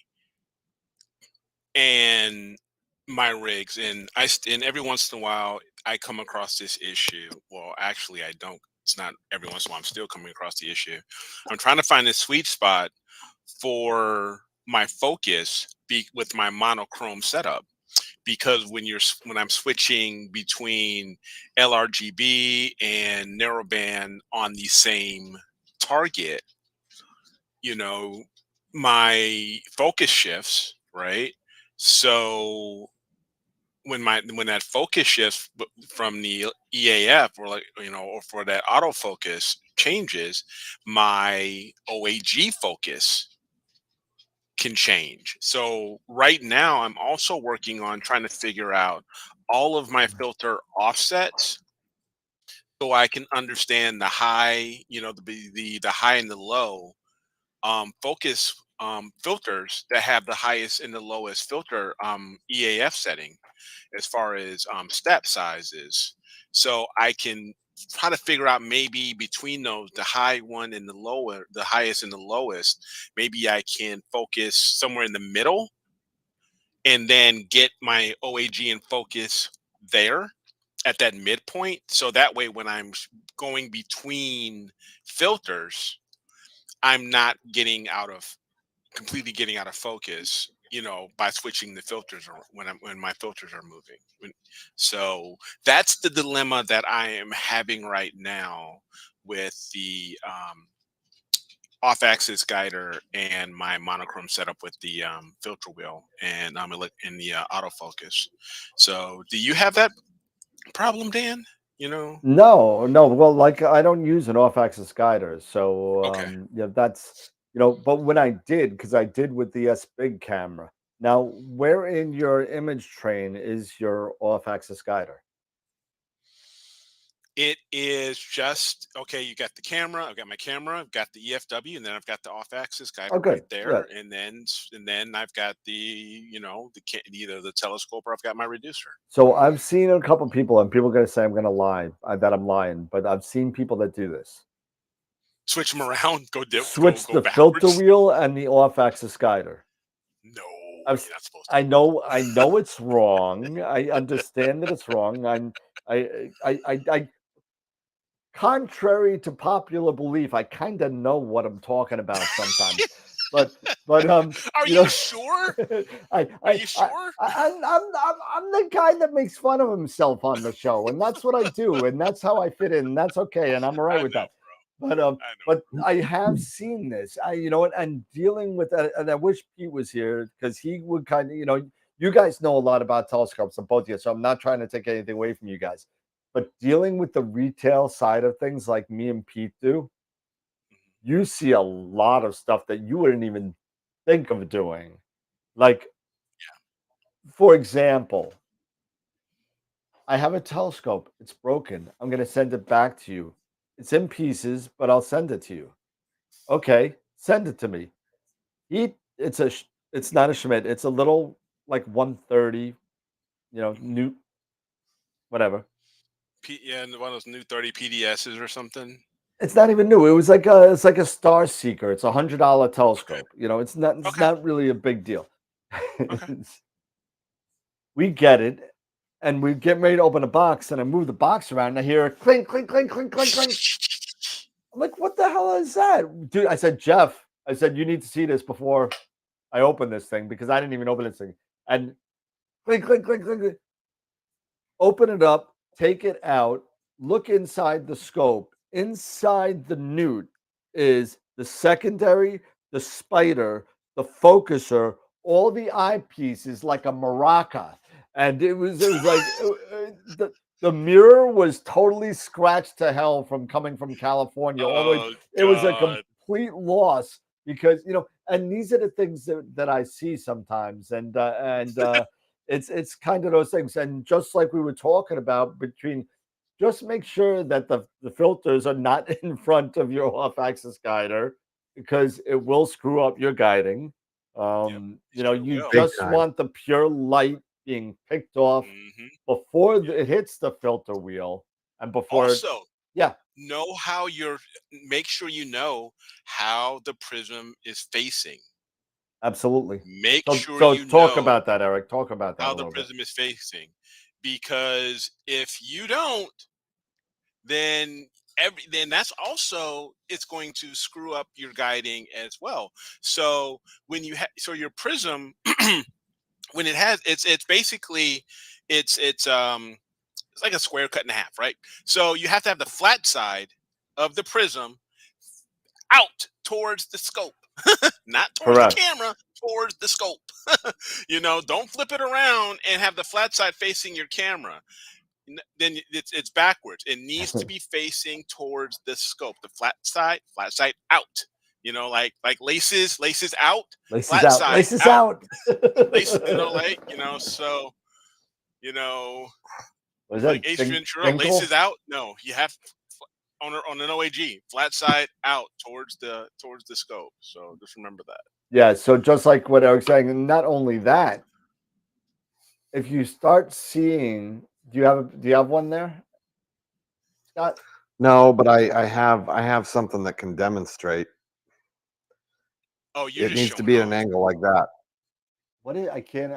and my rigs, and every once in a while I come across this issue. Well, actually I don't. It's not every once in a while. I'm still coming across the issue. I'm trying to find this sweet spot for my focus with my monochrome setup, because when I'm switching between LRGB and narrowband on the same target, my focus shifts, right? So when that focus shifts from the EAF, or for that autofocus changes, my OAG focus can change. So right now I'm also working on trying to figure out all of my filter offsets so I can understand the high, the high and the low focus filters that have the highest and the lowest filter EAF setting as far as step sizes. So I can try to figure out, maybe between those, the high one and the highest and the lowest, maybe I can focus somewhere in the middle and then get my OAG and focus there at that midpoint. So that way, when I'm going between filters, I'm not completely getting out of focus, by switching the filters, or when my filters are moving. So that's the dilemma that I am having right now with the off-axis guider and my monochrome setup with the filter wheel and in the autofocus. So, do you have that problem, Dan? No. Well, like, I don't use an off-axis guider, so Okay. that's But when I did, because I did with the S Big camera. Now, where in your image train is your off-axis guider? It is just okay. You got the camera. I've got my camera. I've got the EFW, and then I've got the off-axis guider right there. And then I've got either the telescope, or I've got my reducer. So I've seen a couple people, and people are going to say I'm going to lie, that I'm lying, but I've seen people that do this. Switch them around. Switch go the backwards. filter wheel and the off-axis guider. No, you're not supposed to. I know it's wrong. I understand that it's wrong. I contrary to popular belief, I kind of know what I'm talking about sometimes. but are you sure? Are you sure? I'm the guy that makes fun of himself on the show, and that's what I do, and that's how I fit in. And that's okay, and I'm all right with that. But I have seen this. And dealing with that, and I wish Pete was here, because he would kind of, you guys know a lot about telescopes, and both of you, so I'm not trying to take anything away from you guys. But dealing with the retail side of things, like me and Pete do, you see a lot of stuff that you wouldn't even think of doing. Like, for example, I have a telescope. It's broken. I'm going to send it back to you. It's in pieces, but I'll send it to you. Okay, send it to me. It's not a Schmidt. It's a little, like, 130, new, whatever. And one of those new 30 PDSs or something. It's not even new. It was like a Star Seeker. It's $100 telescope. Okay. It's not really a big deal. Okay. We get it, and we get ready to open a box, and I move the box around, and I hear a clink, clink, clink, clink, clink, clink. I'm like, what the hell is that? Dude, I said, Jeff, you need to see this before I open this thing, because I didn't even open this thing. And clink, clink, clink, clink, clink. Open it up, take it out, look inside the scope. Inside the newt is the secondary, the spider, the focuser, all the eyepieces, like a maraca. And it was like the mirror was totally scratched to hell from coming from California all the way. Oh, It was a God. complete loss because, and these are the things that I see sometimes, and it's kind of those things. And just like we were talking about, just make sure that the filters are not in front of your off-axis guider, because it will screw up your guiding. You will. just time. want the pure light being picked off before it hits the filter wheel, and before Also, yeah, make sure you know how the prism is facing. absolutely. Make So, sure you talk know about that, Eric. Talk about that how a the little bit. prism is facing, because if you don't, then that's also, it's going to screw up your guiding as well. So when you so your prism, when it has, it's basically, it's like a square cut in half, right? So you have to have the flat side of the prism out towards the scope, not towards the Correct. camera, towards the scope. Don't flip it around and have the flat side facing your camera. Then it's backwards. It needs to be facing towards the scope. The flat side out. Like laces out, Laces flat out. side Laces out. out. Laces, so you know, Was like that Ace Ventura, Dinkle? laces out. No, you have on an OAG, flat side out towards the scope. So just remember that. Yeah. So just like what Eric's saying, and not only that, if you start seeing, do you have one there, Scott? No, but I have something that can demonstrate. Oh, you're It just needs to showing be at an off. angle like that. What is, I can't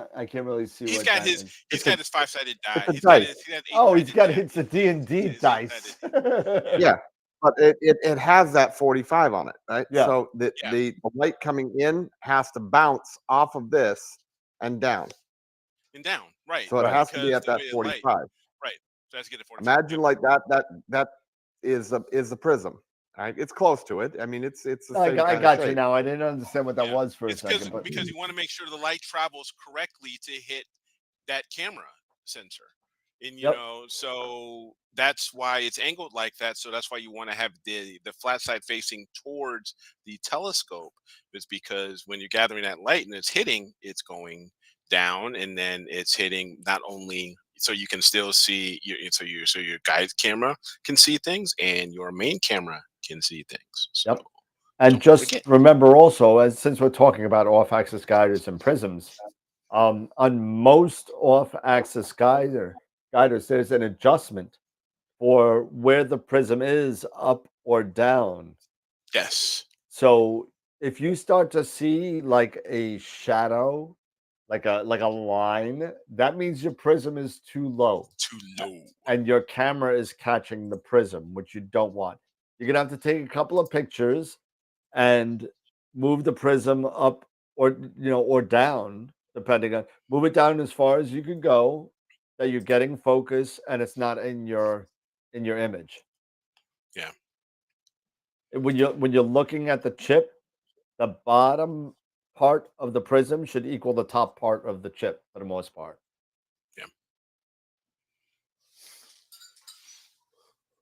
really see He's what got that his is. he's got his 5-sided die. It's a He's got dice. his Oh, 8-sided die. it's a D&D His dice. 8-sided. Yeah, but it has that 45 on it, right? Yeah. So the light coming in has to bounce off of this and down. And down, right? So it has to be Because at the that way of light, 45. right? So let's get it 45. Imagine like that is the prism. Right? It's close to it. I mean, it's the same I kind got of you shape. now. I didn't understand what that Yeah. was for a It's second, but because you want to make sure the light travels correctly to hit that camera sensor. And so that's why it's angled like that. So that's why you want to have the flat side facing towards the telescope. It's because when you're gathering that light and it's hitting, it's going down, and then it's hitting not only so you can still see your guide camera can see things, and your main camera can see things. So yep. And don't just forget. remember also, since we're talking about off-axis guiders and prisms, on most off-axis guiders, there's an adjustment for where the prism is, up or down. Yes. So if you start to see like a shadow, like a line, that means your prism is too low. Too low. And your camera is catching the prism, which you don't want. You're gonna have to take a couple of pictures and move the prism up, or down, depending on, move it down as far as you can go, that you're getting focus and it's not in your image. Yeah. When you're looking at the chip, the bottom part of the prism should equal the top part of the chip for the most part. Yeah.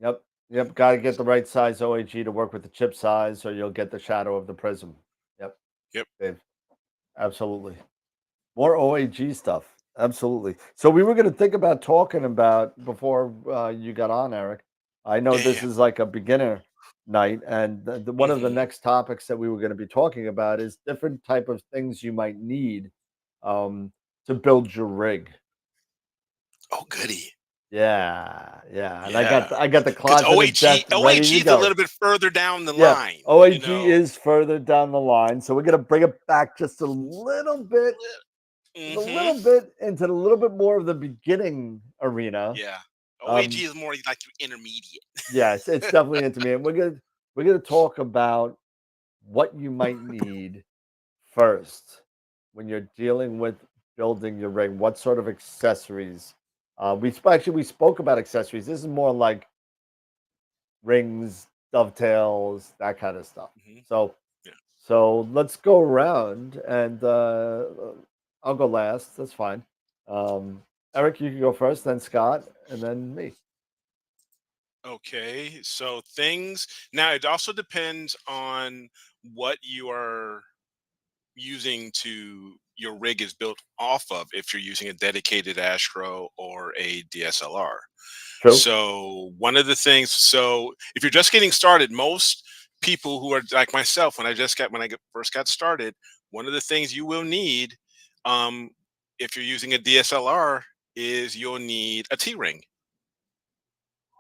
Yep. Got to get the right size OAG to work with the chip size, or you'll get the shadow of the prism. Yep. Dave. Absolutely. More OAG stuff. Absolutely. So we were going to think about talking about, before you got on, Eric. I know this is like a beginner night, and one of the next topics that we were going to be talking about is different type of things you might need to build your rig. Oh, goody. Yeah. And Yeah. I got the closet of death ready to OAG is go. a little bit further down the line. OAG is further down the line, so we're going to bring it back just a little bit. A little bit into a little bit more of the beginning arena. Yeah. OAG is more like intermediate. Yes, it's definitely intermediate. We're gonna talk about what you might need first when you're dealing with building your rig. What sort of accessories? We spoke about accessories. This is more like rings, dovetails, that kind of stuff. So let's go around, and I'll go last. That's fine. Eric, you can go first, then Scott, and then me. Okay, so things now it also depends on what you are using to your rig is built off of, if you're using a dedicated Astro or a DSLR. True. So one of the things, so if you're just getting started, most people who are like myself, when I first got started, one of the things you will need, um, if you're using a DSLR, is you'll need a T-ring.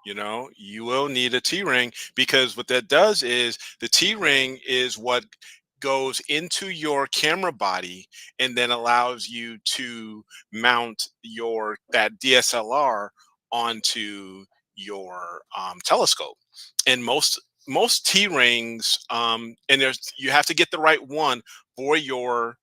You know, you will need a T-ring, because what that does is the T-ring is what goes into your camera body and then allows you to mount that DSLR onto your telescope. And most T-rings, and you have to get the right one for your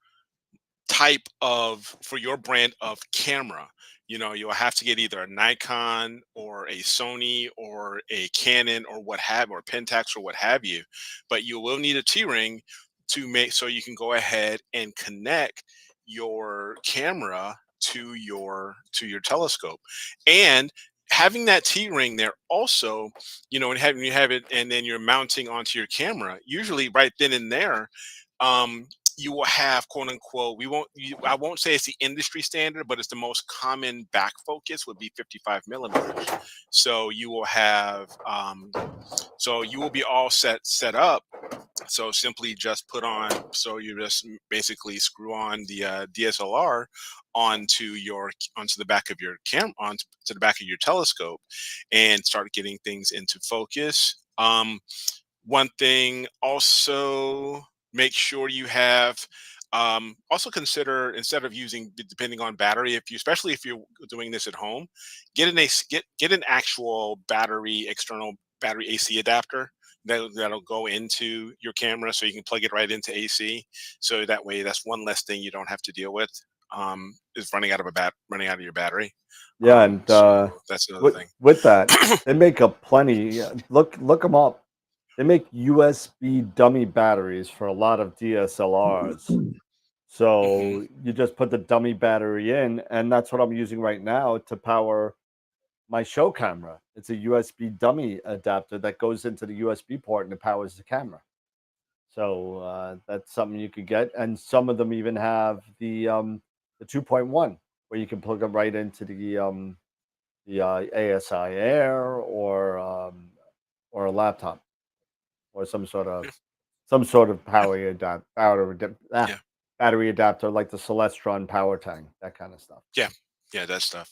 for your brand of camera. You know, you'll have to get either a Nikon or a Sony or a Canon or or Pentax or what have you. But you will need a T-ring so you can go ahead and connect your camera to your telescope. And having that T-ring there also, and having you have it and then you're mounting onto your camera, usually right then and there, you will have, quote unquote, I won't say it's the industry standard, but it's the most common back focus would be 55 millimeters. So you will have, so you will be all set up. So simply just you just basically screw on the DSLR onto the back of your onto the back of your telescope and start getting things into focus. One thing also, make sure you have, also consider, instead of using, depending on battery, especially if you're doing this at home, get an actual external battery AC adapter that'll go into your camera, so you can plug it right into AC. So that way, that's one less thing you don't have to deal with, is running out of your battery. Yeah, and so that's another thing. With that, they make a plenty. Look them up. They make USB dummy batteries for a lot of DSLRs. So you just put the dummy battery in, and that's what I'm using right now to power my show camera. It's a USB dummy adapter that goes into the USB port and it powers the camera. So that's something you could get, and some of them even have the 2.1 where you can plug it right into the ASI Air or a laptop or some sort of battery adapter like the Celestron power tank, that kind of stuff. Yeah, that stuff.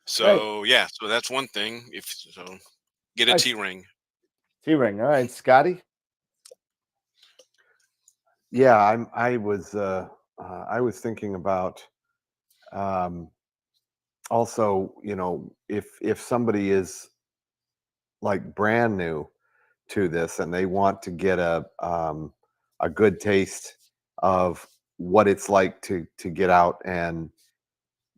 So right. So that's one thing. Get a T-ring. T-ring. All right, Scotty. Yeah, I was thinking about, also, if somebody is like brand new to this and they want to get a good taste of what it's like to get out and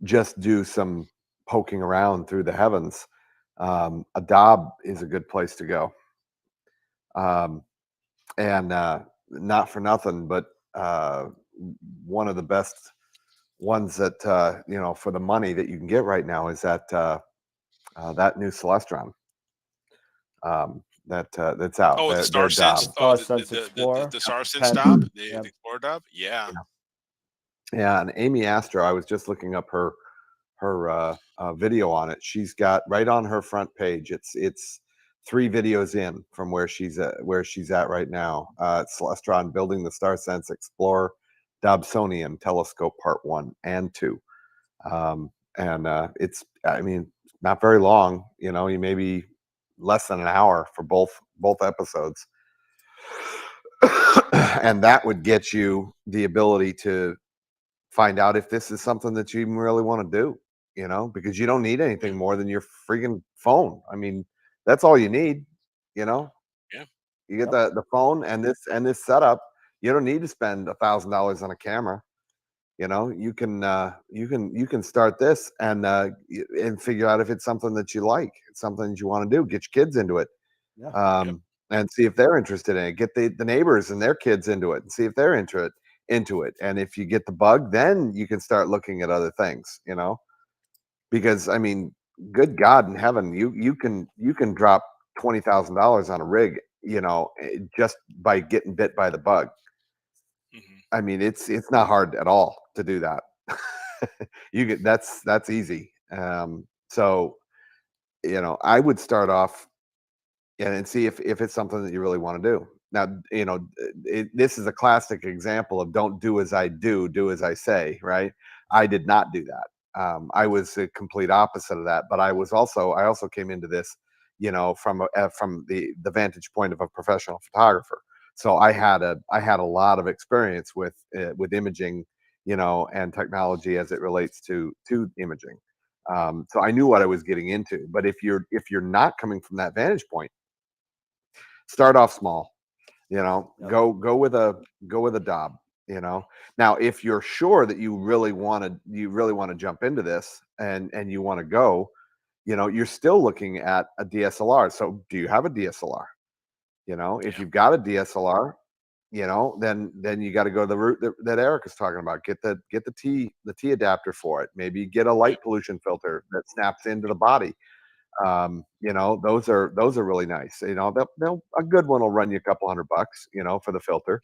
just do some poking around through the heavens, a Dob is a good place to go. And not for nothing, but one of the best ones that for the money that you can get right now is that new Celestron that's out. Oh, the StarSense, the StarSense Dob, the Explorer Dob. Yeah. And Amy Astro, I was just looking up her video on it. She's got right on her front page. It's 3 videos in from where she's at right now. Celestron building the StarSense Explorer Dobsonian telescope part 1 and 2. And it's, I mean, not very long. You maybe less than an hour for both episodes. And that would get you the ability to find out if this is something that you even really want to do, because you don't need anything more than your freaking phone. I mean, that's all you need, Yeah. You get the phone and this setup. You don't need to spend $1,000 on a camera. You can start this and figure out if it's something that you like, it's something that you want to do, get your kids into it. And see if they're interested in it. Get the neighbors and their kids into it and see if they're into it. into it. And if you get the bug, then you can start looking at other things, you know, because I mean, good God in heaven, you can drop $20,000 on a rig, you know, just by getting bit by the bug. I mean, it's not hard at all to do that. You get that's easy. So, you know, I would start off and see if it's something that you really want to do. Now, you know, this is a classic example of don't do as I do, do as I say, right? I did not do that. I was a complete opposite of that, but I also came into this, you know, from the vantage point of a professional photographer. So I had a lot of experience with imaging, you know, and technology as it relates to imaging. So I knew what I was getting into. But if you're not coming from that vantage point, start off small, you know. Yep. Go with a Dob, you know. Now if you're sure that you really want to jump into this and you want to go, you know, you're still looking at a DSLR. So do you have a DSLR? You know, if you've got a DSLR, you know, then you got to go the route that Eric is talking about. Get the T adapter for it. Maybe get a light pollution filter that snaps into the body. You know, those are really nice. You know, they'll a good one will run you a couple $100, you know, for the filter.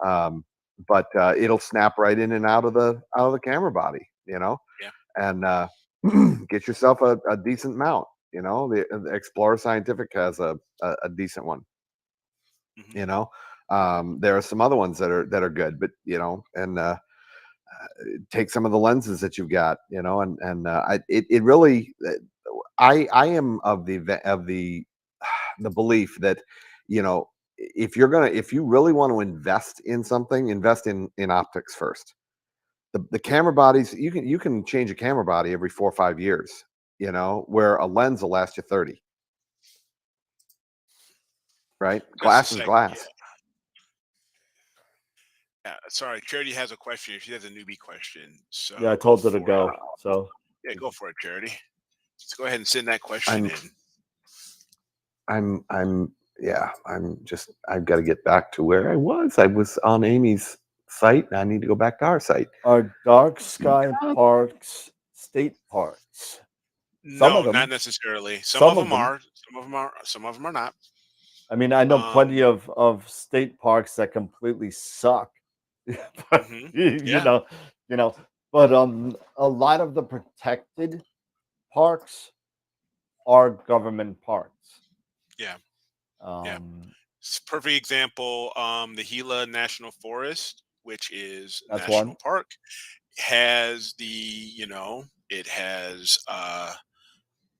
But it'll snap right in and out of the camera body, you know. And get yourself a decent mount. You know, the Explorer Scientific has a decent one. You know, there are some other ones that are good, but you know, and take some of the lenses that you've got, you know, and it really, I am of the belief that, you know, if you really want to invest in something, invest in optics first. The camera bodies, you can change a camera body every 4 or 5 years, you know, where a lens will last you 30. Right? Glass is glass. Yeah, sorry, Charity has a question. She has a newbie question. So yeah, I told her to go. So yeah, go for it, Charity. Let's go ahead and send that question in. I've got to get back to where I was. I was on Amy's site, and I need to go back to our site. Are dark sky parks state parks? No, not necessarily. Some of them are. Some of them are not. I mean, I know plenty of state parks that completely suck. But, you know, but a lot of the protected parks are government parks. Yeah. It's a perfect example. The Gila National Forest, which is national park, has it has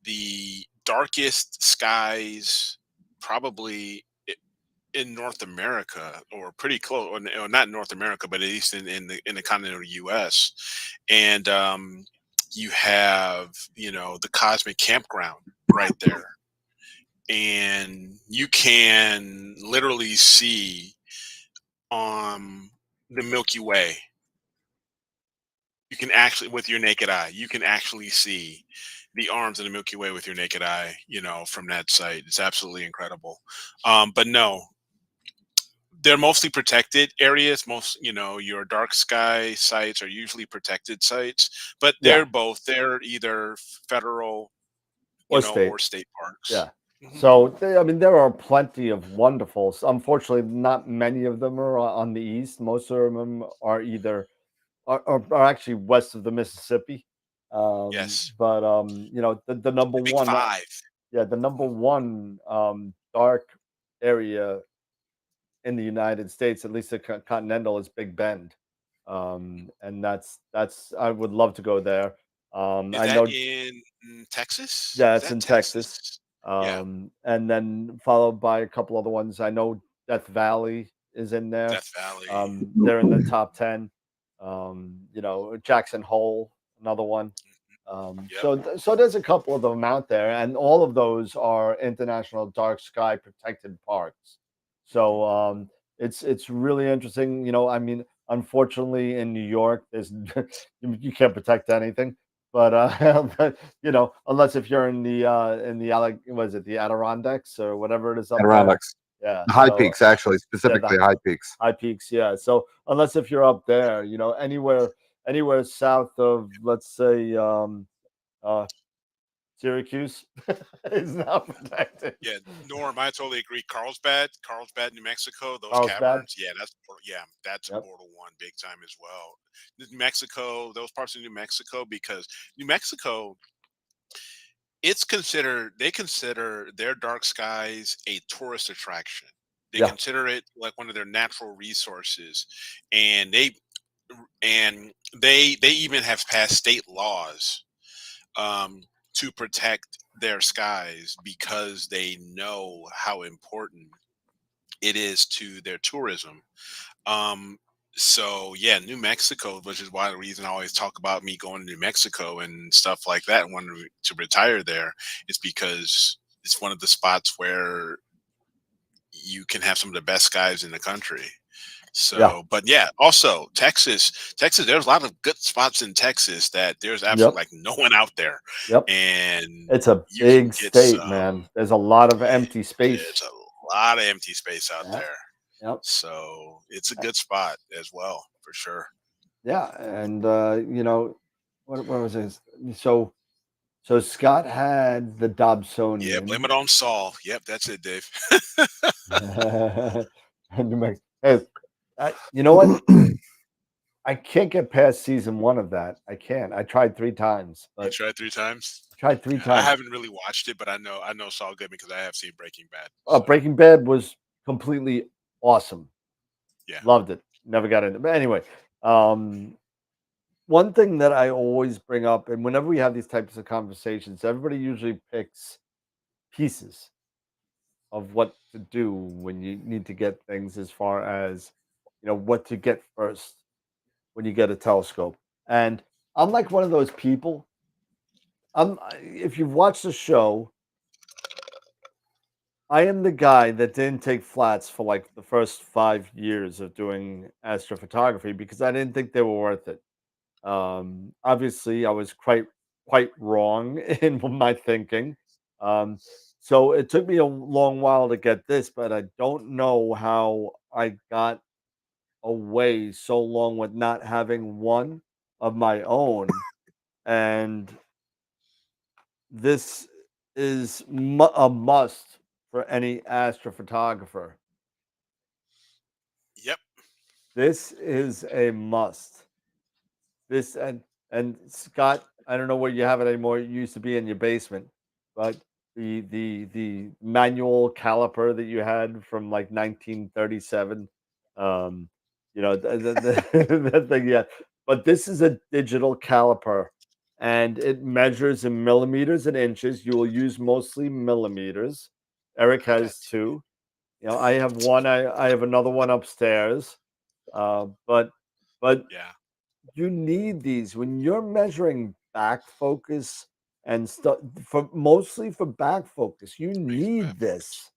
the darkest skies probably in North America, or pretty close, or not North America, but at least in the continental U.S. And you have, you know, the Cosmic Campground right there, and you can literally see the Milky Way. You can actually, with your naked eye, you can actually see the arms of the Milky Way with your naked eye, you know, from that site. It's absolutely incredible. But no, they're mostly protected areas. Most, you know, your dark sky sites are usually protected sites, but they're either federal, or state parks. Yeah. So I mean, there are plenty of wonderful. Unfortunately, not many of them are on the east. Most of them are either are actually west of the Mississippi. Yes. But you know, the number Big one, Five. the number one dark area in the United States, at least the continental, is Big Bend. And that's I would love to go there. Is I that know in Texas? Yeah, Is it's that in Texas. Yeah. And then followed by a couple other ones. I know Death Valley is in there. Death Valley. They're in the top 10. You know, Jackson Hole, another one. So there's a couple of them out there, and all of those are international dark sky protected parks. So it's really interesting. You know, I mean, unfortunately in New York, there's you can't protect anything. But but, you know, unless if you're in the was it the Adirondacks or whatever it is up there? Adirondacks. Yeah. High So, peaks, actually, specifically high peaks. high peaks, yeah. So unless if you're up there, anywhere south of, let's say, uh, Syracuse is not protected. Yeah, Norm, I totally agree. Carlsbad, New Mexico, those Carlsbad. caverns, that's Yep. Portal One big time as well. New Mexico, those parts of New Mexico, because New Mexico, they consider their dark skies a tourist attraction. They Yeah. consider it like one of their natural resources, and they even have passed state laws um, to protect their skies because they know how important it is to their tourism. Um, so yeah, New Mexico, which is why the reason I always talk about me going to New Mexico and stuff like that, and wanting to retire there, is because it's one of the spots where you can have some of the best skies in the country. Yeah. So, but yeah, also Texas, there's a lot of good spots in Texas that there's absolutely Yep. like no one out there, Yep. and It's a you can big get state, man. There's a lot of empty there's space. a lot of empty space out Yeah. there. Yep. So it's a good spot as well, for sure. Yeah. And what was this? So Scott had the Yeah, blame Dobsonian. it on Saul. Yep, that's it, Dave. And hey, you know what? I can't get past season 1 of that. I can't. I tried 3 times, You but tried 3 times. I tried 3 I times. haven't really watched it, but I know Saul Goodman because I have seen Breaking Bad. So Breaking Bad was completely awesome. yeah, Loved it. Never got into it. But anyway, one thing that I always bring up, and whenever we have these types of conversations, everybody usually picks pieces of what to do when you need to get things as far as, what to get first when you get a telescope. And I'm like one of those people. If you've watched the show, I am the guy that didn't take flats for like the first 5 years of doing astrophotography because I didn't think they were worth it. Obviously, I was quite wrong in my thinking. Um, so it took me a long while to get this, but I don't know how I got away so long with not having one of my own. And this is a must for any astrophotographer. yep, This is a must. This and Scott, I don't know where you have it anymore. It used to be in your basement, but the manual caliper that you had from like 1937, that thing, yeah. But this is a digital caliper, and it measures in millimeters and inches. You will use mostly millimeters. Eric I got has two. I have one. I have another one upstairs. But yeah, you need these when you're measuring back focus and stuff, for mostly for back focus. You need this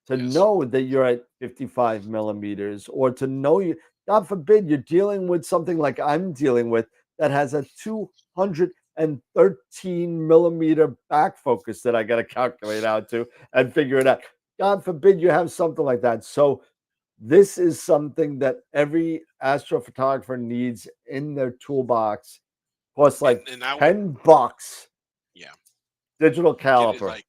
to yes, know that you're at 55 millimeters, or to know you, God forbid, you're dealing with something like I'm dealing with that has a 213 millimeter back focus that I got to calculate out to and figure it out. God forbid you have something like that. So this is something that every astrophotographer needs in their toolbox. Costs like and I would $10. yeah Digital get it caliper. like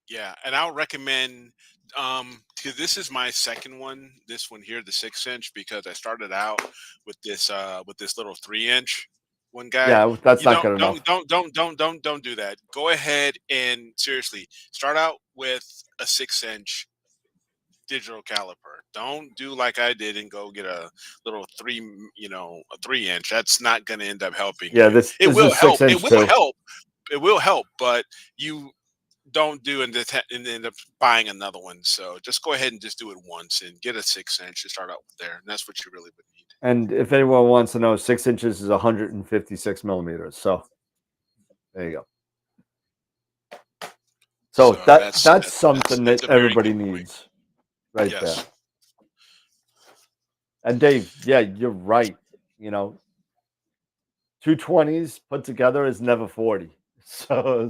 yeah, and I'll recommend because this is my second one, this one here, the 6 inch, because I started out with this little 3 inch one guy. Yeah, that's You not good enough. don't do that. Go ahead and seriously start out with a 6 inch digital caliper. Don't do like I did and go get a little a 3 inch. That's not going to end up helping Yeah, you. this It this will is six help. It inch will too. help. It will help, but you don't do and end up buying another one. So just go ahead and just do it once and get a 6 inch to start out with there. And that's what you really would need. And if anyone wants to know, 6 inches is 156 millimeters. So there you go. So So that's something that's that a very everybody good point. needs right there. Yes. And Dave, yeah, you're right. You know, 220s put together is never 40. So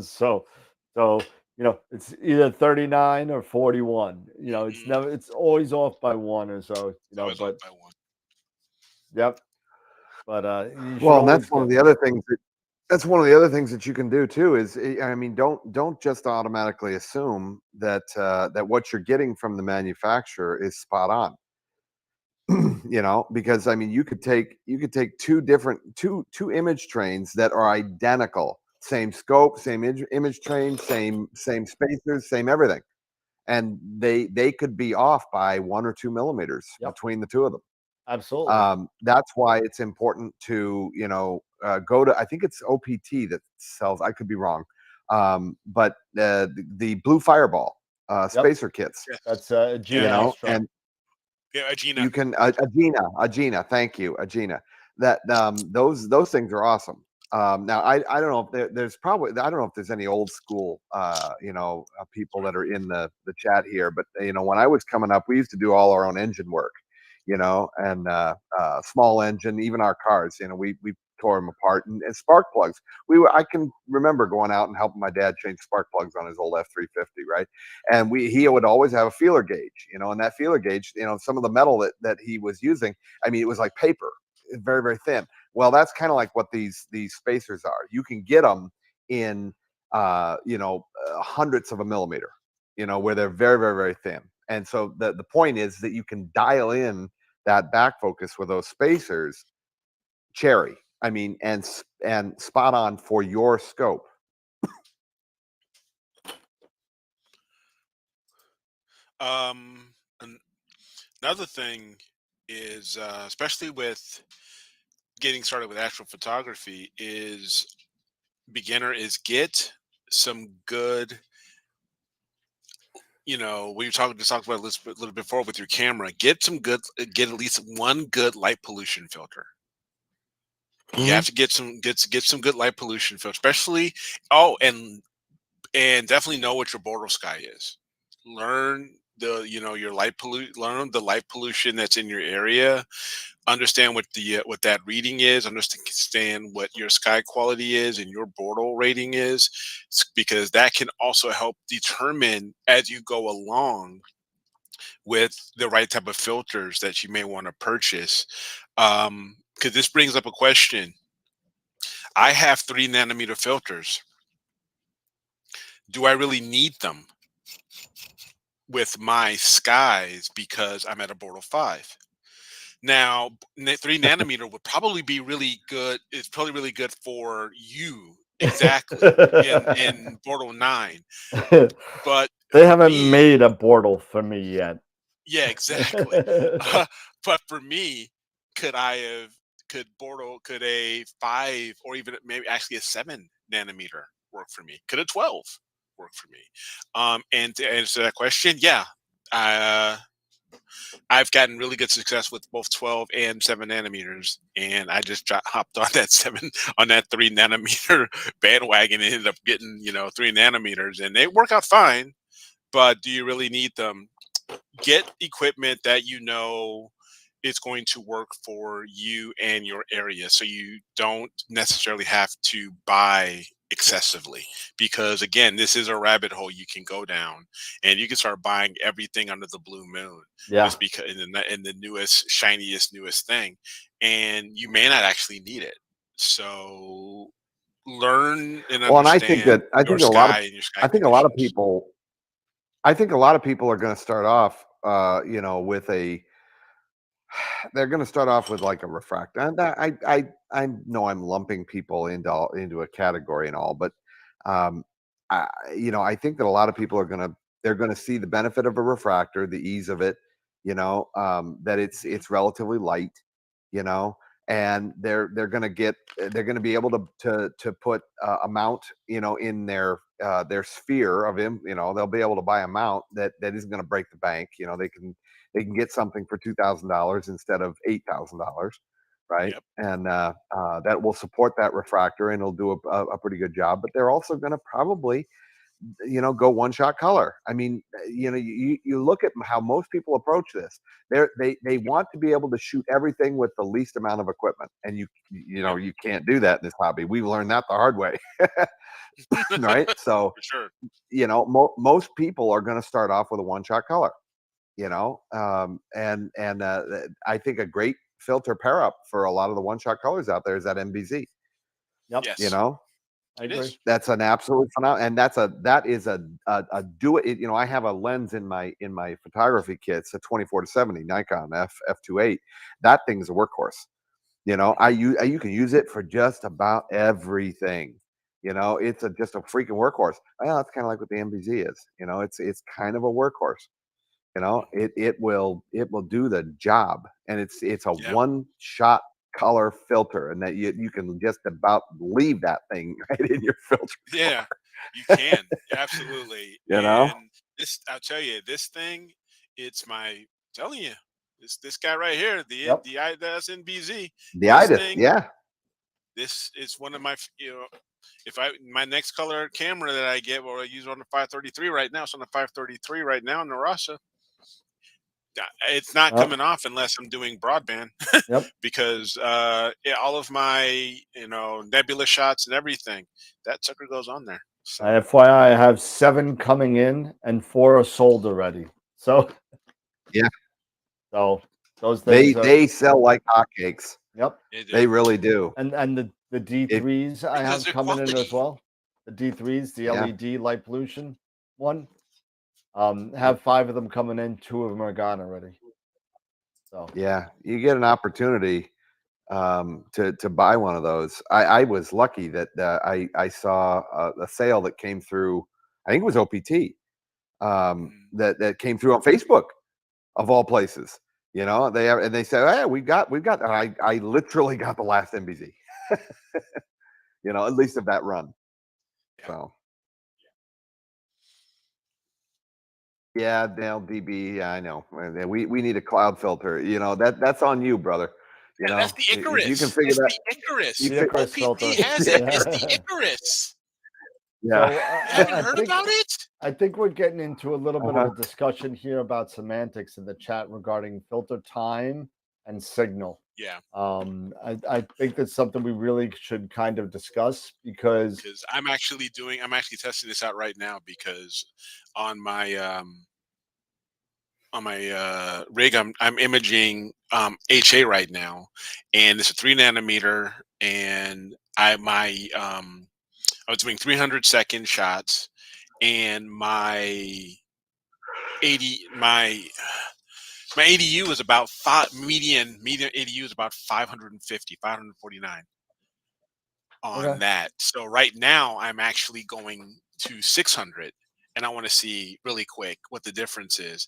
it's either 39 or 41. It's Mhm. never, it's always off by one or so. It's always off But by one. yep. But you should Well, and always get. that's one of the other things that you can do too is I mean don't just automatically assume that that what you're getting from the manufacturer is spot on. Because I mean you could take two image trains that are identical, same scope, same image train, same spacers, same everything, and they could be off by 1 or 2 millimeters Yep. between the two of them. Absolutely. That's why it's important to go to, I think it's OPT that sells, I could be wrong, but the Blue Fireball Yep. spacer kits, Yes. That's you Gina know, Astro. and Yeah, Agena. you can Agena, thank you, Agena. That those things are awesome. Now I don't know if there's probably, I don't know if there's any old school people that are in the chat here, but when I was coming up, we used to do all our own engine work, and small engine, even our cars, we tore them apart, and spark plugs. I can remember going out and helping my dad change spark plugs on his old F350, right? And he would always have a feeler gauge, and that feeler gauge, some of the metal that he was using, I mean, it was like paper, very, very thin. Well, that's kind of like what these spacers are. You can get them in hundredths of a millimeter, where they're very, very, very thin. And so the point is that you can dial in that back focus with those spacers, cherry. I mean, and spot on for your scope. Another thing is, especially with getting started with astrophotography, is get some good. We talked about this a little before with your camera. Get at least one good light pollution filter. You have to get some good light pollution filter, especially. Oh, and definitely know what your border sky is. Learn your learn the light pollution that's in your area. Understand what that reading is. Understand what your sky quality is and your border rating is, because that can also help determine as you go along with the right type of filters that you may want to purchase. Because this brings up a question. I have 3 nanometer filters. Do I really need them with my skies because I'm at a Bortle 5? Now, 3 nanometer would probably be really good. It's probably really good for you exactly in Bortle 9. But They for haven't me, made a Bortle for me yet. yeah, exactly. But for me, could I have could a 5 or even maybe actually a 7 nanometer work for me? Could a 12 work for me? And to answer that question, yeah, I've gotten really good success with both 12 and 7 nanometers, and I just hopped on that 3 nanometer bandwagon and ended up getting 3 nanometers, and they work out fine. But do you really need them? Get equipment that it's going to work for you and your area, so you don't necessarily have to buy excessively, because again, this is a rabbit hole you can go down, and you can start buying everything under the blue moon, Yeah. just because in the newest newest thing, and you may not actually need it. So learn and Well, and I think understand your sky and your sky I think a lot of conditions. people I think a lot of people are going to start off with they're going to start off with like a refractor. And I know I'm lumping people into a category and all, but I think that a lot of people they're going to see the benefit of a refractor, the ease of it, that it's relatively light, you know, and they're going to be able to put a mount, in their sphere of him, they'll be able to buy a mount that isn't going to break the bank. They can get something for $2,000 instead of $8,000, right? Yep. And that will support that refractor and it'll do a pretty good job. But they're also going to probably go one-shot color. I mean, you look at how most people approach this. They want to be able to shoot everything with the least amount of equipment, and you can't do that in this hobby. We've learned that the hard way, right? So, For sure. most people are going to start off with a one-shot color, and I think a great filter pair up for a lot of the one-shot colors out there is that MBZ. Yep. Yes. I agree. That's an absolute phenomenon, and that is a do it. I have a lens in my photography kit. It's a 24-70 Nikon f2.8. That thing's a workhorse. You can use it for just about everything. It's just a freaking workhorse. Well, it's kind of like what the MBZ is. It's kind of a workhorse. It will do the job, and it's a one shot color filter, and that you can just about leave that thing right in your filter. Yeah, you can. Absolutely. And this, I'll tell you, this thing, telling you, this guy right here, the IDAS NBZ. The IDAS, yeah. This is one of my, my next color camera that I get, I use on the 533 right now. It's on the 533 right now in the Rasa. It's not coming off unless I'm doing broadband, because all of my nebula shots and everything, that sucker goes on there. So. FYI, I have 7 coming in and 4 are sold already. So so those things they sell like hotcakes. Yep, they really do. And the D3s I have coming in as well. The D3s, the LED light pollution one. Have 5 of them coming in, 2 of them are gone already. So you get an opportunity to buy one of those. I was lucky that I saw a sale that came through. I think it was OPT that came through on Facebook, of all places. They said, "Hey, we've got." And I literally got the last MBZ. At least of that run. So. Yeah, Dale DB. Yeah, I know. We need a cloud filter. That's on you, brother. That's the Icarus. You can figure that. The Icarus. The Icarus filter. has it. It's the Icarus. Yeah. So, haven't heard about it? I think we're getting into a little bit of a discussion here about semantics in the chat regarding filter time and signal. Yeah. I think that's something we really should kind of discuss, because I'm actually testing this out right now, because on my rig I'm imaging HA right now, and it's a 3 nanometer, and I was doing 300-second shots, and my ADU is about median ADU is about 550, 549 on that. So right now I'm actually going to 600, and I want to see really quick what the difference is.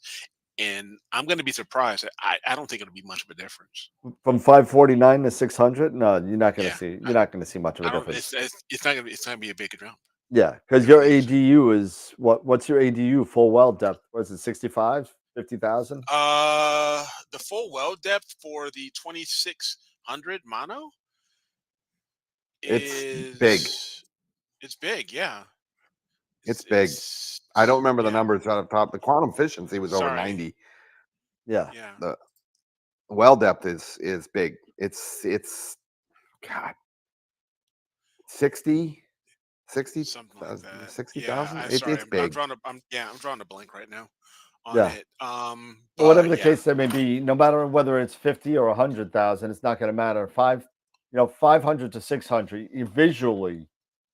And I'm going to be surprised. I don't think it'll be much of a difference. From 549 to 600? No, you're not going to see. You're not going to see much of a difference. It's not going to be a big jump. Yeah, because your ADU is what's your ADU full well depth? Was it 65, 50,000? The full well depth for the 2600 mono is big. It's big, yeah. It's big. I don't remember the numbers out of top. The quantum efficiency was over 90. Yeah. The well depth is big. It's God, 60, something like that. 60,000. Yeah, it's big. I'm drawing a blank right now on it. But whatever the case there may be, no matter whether it's 50 or 100,000, it's not going to matter. 500 to 600, visually,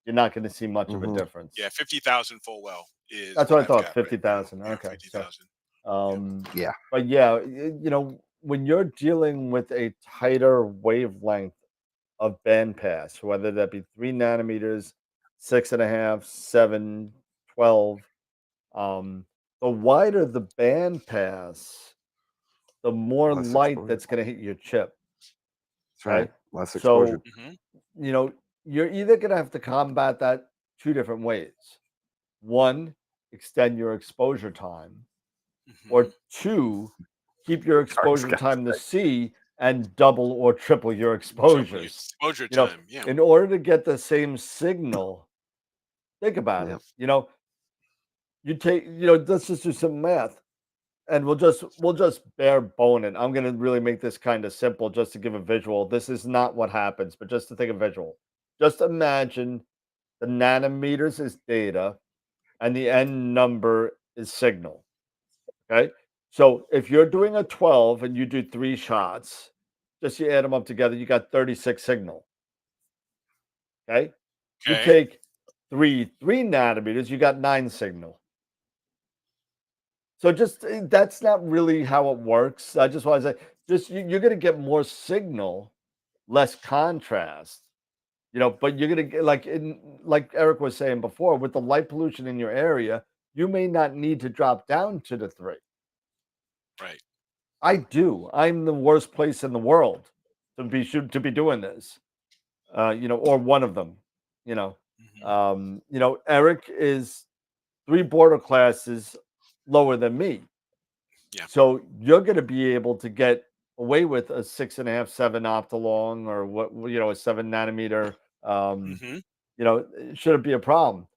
you're not going to see much of a difference. Yeah, 50,000 full well is. That's what I thought. 50,000. Right, okay. 50,000. Yeah. But when you're dealing with a tighter wavelength of bandpass, whether that be 3 nanometers, 6.5, 7, 12, the wider the bandpass, the more light that's going to hit your chip. That's right. Less exposure. So, you're either going to have to combat that 2 different ways. 1, extend your exposure time, or 2, keep your exposure time to C and double or triple your exposures. Exposure time, In order to get the same signal, think about it. you take, let's just do some math, and we'll just bare bone it. I'm gonna really make this kind of simple just to give a visual. This is not what happens, but just to take a visual. Just imagine the nanometers is data and the n number is signal. Okay. So if you're doing a 12 and you do 3 shots, just you add them up together, you got 36 signal. Okay. You Okay. take 3 nanometers, you got 9 signal. So just that's not really how it works. I just want to say, just you're going to get more signal, less contrast, but you're going to get like Eric was saying before, with the light pollution in your area, you may not need to drop down to the 3. Right. I do. I'm the worst place in the world to be doing this, or one of them, you know. Eric is 3 border classes lower than me. Yeah. So you're going to be able to get away with a 6.5, 7 optolong, or a 7 nanometer. Mm-hmm. It shouldn't be a problem.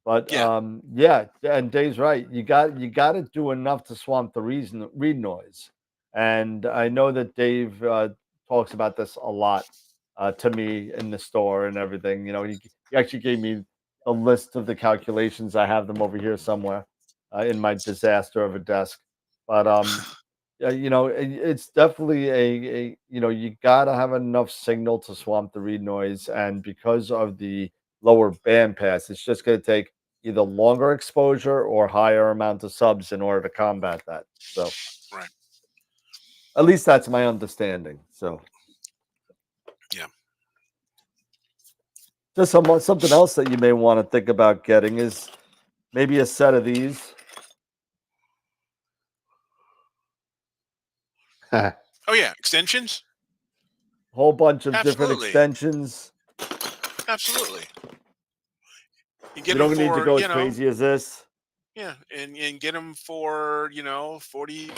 But Yeah. yeah, and Dave's right. You got to do enough to swamp the read noise. And I know that Dave talks about this a lot to me in the store and everything. He actually gave me a list of the calculations. I have them over here somewhere in my disaster of a desk. But yeah, it's definitely you got to have enough signal to swamp the read noise, and because of the lower band pass, it's just going to take either longer exposure or higher amount of subs in order to combat that. So, Right. at least that's my understanding. So, Yeah. just something else that you may want to think about getting is maybe a set of these. Oh yeah, extensions. Whole bunch of different Absolutely. extensions. Absolutely. You You get them don't need to for go as crazy as this. yeah, and get them for 40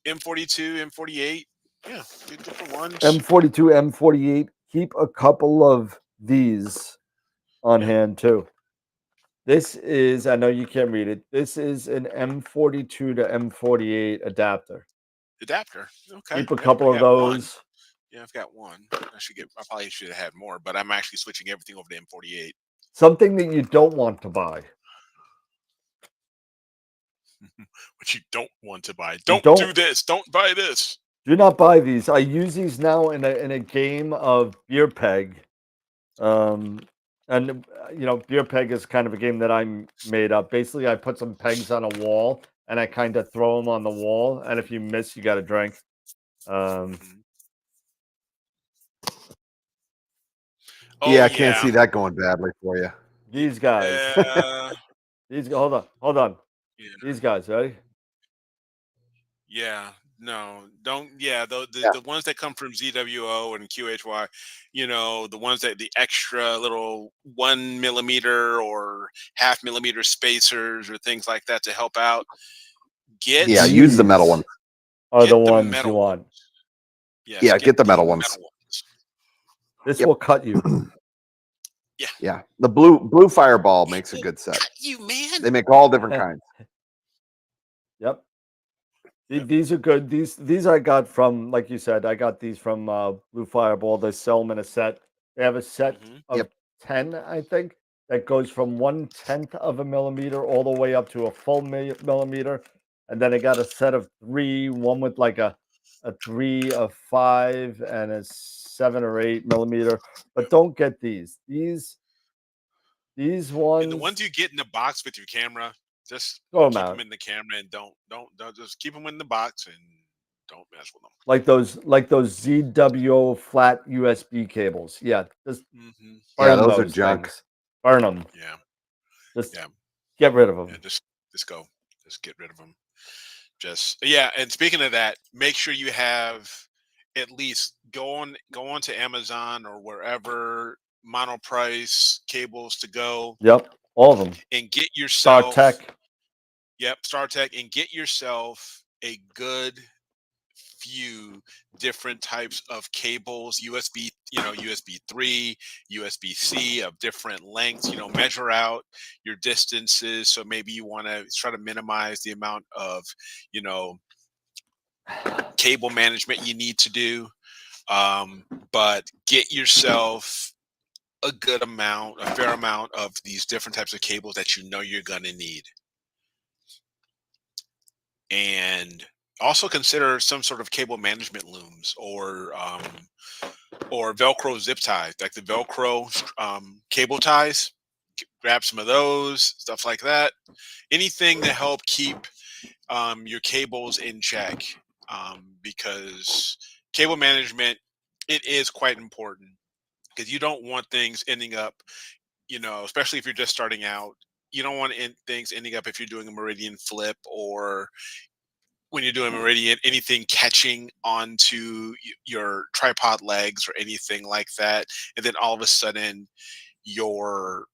M42, M48. Yeah, get different ones. M42, M48. Keep a couple of these on Yeah, hand too. This is, I know you can't read it. This is an M42 to M48 adapter. adapter. Okay. Keep a Yep, I couple of got one. those. Yeah, I've got one. I probably should have had more, but I'm actually switching everything over to M48. Something that you don't want to buy. Which you don't want to buy. You Don't do don't this. Don't buy this. do not buy these. I use these now in a game of beer peg. And beer peg is kind of a game that I made up. Basically, I put some pegs on a wall and I kind of throw them on the wall, and if you miss, you got a drink. Mhm. Oh Yeah, I can't yeah. see that going badly for you. These guys. Yeah. Hold on. Yeah. These guys, ready? Yeah, no, don't. Yeah, Yeah. the ones that come from ZWO and QHY, the ones that the extra little 1 millimeter or half millimeter spacers or things like that to help out. Get Yeah, use the metal one. Are the get the ones you metal want. ones. Yes, Yeah, get the the metal ones. This Yep. will cut you. Yeah, Yeah, the blue fireball makes a It good set. cut you, man. They make all different kinds. Yep. Yep. These are good. These I got from, like you said, I got these from Blue Fireball. They sell them in a set. They have a set Mhm. of Yep. 10, I think, that goes from 1/10 of a millimeter all the way up to a full millimeter. And then I got a set of 3, one with like a 3, a 5, and a 7 or 8 millimeter. But don't get these. These And the ones, ones you get in the box with your camera, just throw them keep them out. in the camera and don't just keep them in the box and don't mess with them. Like those ZWO flat USB cables. Yeah, just Hmm. Yeah, burn those are those junk. things. Burn them. Yeah, Just yeah, get rid of yeah. them. Just go. Just get rid of them. Just yeah. And speaking of that, make sure you have at least go on to Amazon or wherever monoprice cables to go Yep, all of them. and get Star yourself Tech. StarTech and get yourself a good few different types of cables, USB, USB 3, USB-C of different lengths, measure out your distances. So maybe you want to try to minimize the amount of, cable management you need to do. But get yourself a fair amount of these different types of cables that you're going to need. And also consider some sort of cable management looms or Velcro zip ties, like the Velcro cable ties. Grab some of those, stuff like that. Anything to help keep your cables in check, because cable management, it is quite important, because you don't want things ending up, especially if you're just starting out. You don't want things ending up, if you're doing a meridian flip, or when you're doing meridian, anything catching onto your tripod legs or anything like that, and then all of a sudden your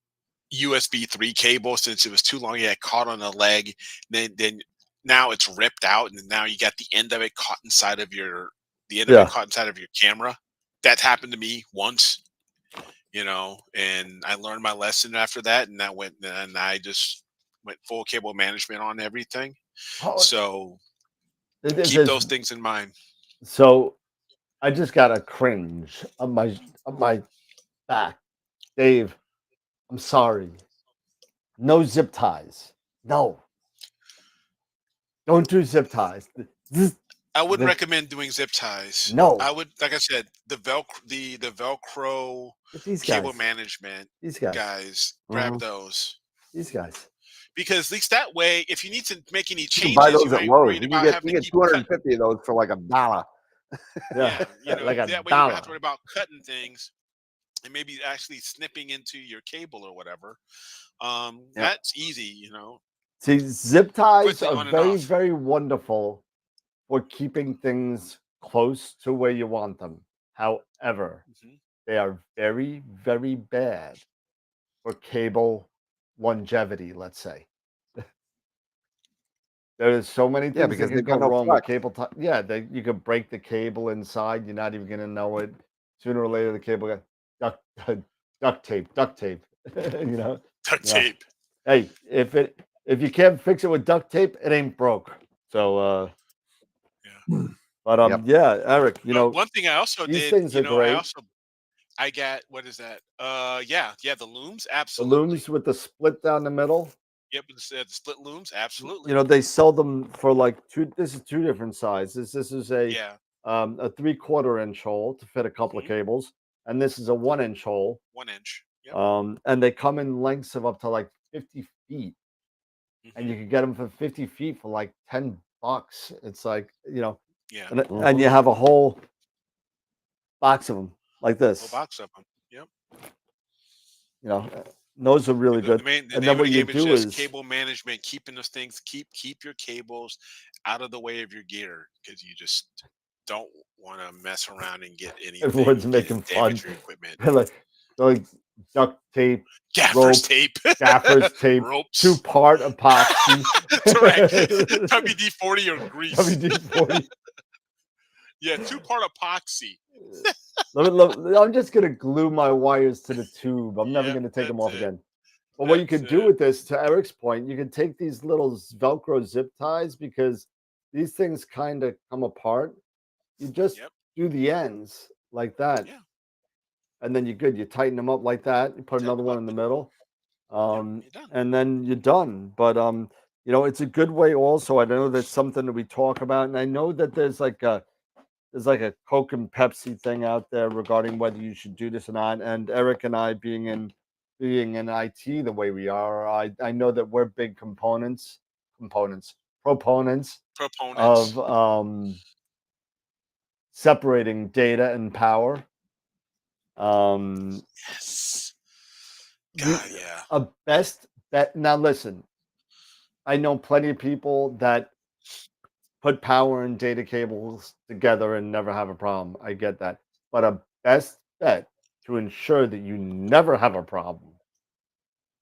USB 3 cable, since it was too long, you had caught on a leg, then now it's ripped out, and now you got the end of it caught inside of your camera. That's happened to me once, and I learned my lesson after that, and I just went full cable management on everything. So keep those things in mind. So I just got a cringe on my back. Dave, I'm sorry. No zip ties. No. Don't do zip ties. I wouldn't recommend doing zip ties. No. I would, like I said, the Velcro cable management. These guys, grab those. These guys. Because at least that way, if you need to make any changes, you can buy those at ain't Lowe's. worried about having you to get keep 250 of those for like $1. Yeah, like that way you don't have to worry about cutting things and maybe actually snipping into your cable or whatever. That's easy, See, zip ties Quickly are very, very wonderful for keeping things close to where you want them. However, they are very, very bad for cable longevity, let's say. There's so many things because that they've can got go no wrong flex. with cable. You could break the cable inside. You're not even going to know it. Sooner or later, the cable got duct tape. Duct tape. Hey, if you can't fix it with duct tape, it ain't broke. So, but Eric, one thing I also these did, things are great. I got, what is that? The looms, absolutely. The looms with the split down the middle. Yep, the split looms, absolutely. They sell them for like two. This is two different sizes. This is a 3/4 inch hole to fit a couple of cables, and this is a 1 inch hole. 1 inch. Yep. And they come in lengths of up to like 50 feet, and you can get them for 50 feet for like $10. It's like and you have a whole box of them like this. A whole box of them. Yep. Those are really good. And then what you do is cable management, keeping those things, keep your cables out of the way of your gear, because you just don't want to mess around and get anything. Everyone's making fun. Your equipment. like duct tape, gaffer's tape, ropes, 2-part epoxy. Correct. WD-40 or grease. WD-40. Yeah, 2-part epoxy. I'm just gonna glue my wires to the tube. I'm never gonna take them off again. But what you could do with this, to Eric's point, you can take these little Velcro zip ties, because these things kind of come apart. You just do the ends like that, and then you're good. You tighten them up like that. You put another one in the middle, and then you're done. But it's a good way. Also, I know that's something that we talk about, and I know that there's like a Coke and Pepsi thing out there regarding whether you should do this or not. And Eric and I, being in IT the way we are, I know that we're big proponents of separating data and power. Yes. God, yeah. A best bet. Now listen, I know plenty of people that put power and data cables together and never have a problem. I get that. But a best bet to ensure that you never have a problem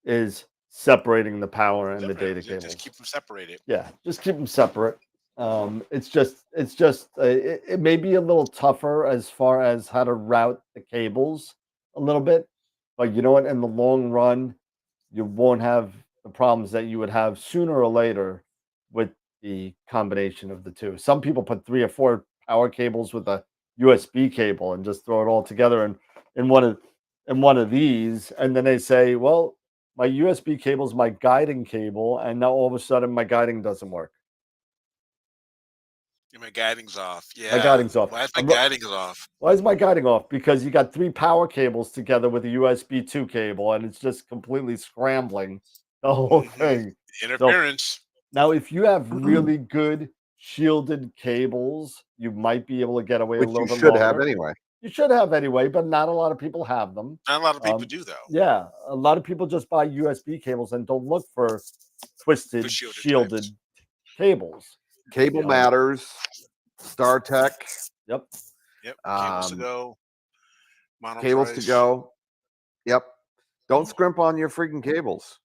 is separating the power and the data cables. Just keep them separated. Yeah, just keep them separate. It's just it may be a little tougher as far as how to route the cables a little bit, but you know what? In the long run, you won't have the problems that you would have sooner or later with the combination of the two. Some people put 3 or 4 power cables with a USB cable and just throw it all together in one of these, and then they say, "Well, my USB cable is my guiding cable, and now all of a sudden my guiding doesn't work. My guiding's off. My Yeah. guiding's off. Why is my guiding off? Why is my guiding off? Because you got 3 power cables together with a USB 2 cable, and it's just completely scrambling the whole thing. So Interference. now, if you have really good shielded cables, you might be able to get away a Which little you bit should have longer. anyway. You should have anyway, but not a lot of people have them. Not a lot of people do, though. Yeah, a lot of people just buy USB cables and don't look for twisted, shielded cables. Cable Matters, StarTech. Yep. Yep. Cables to go. Cables to go. Yep. Don't scrimp on your freaking cables.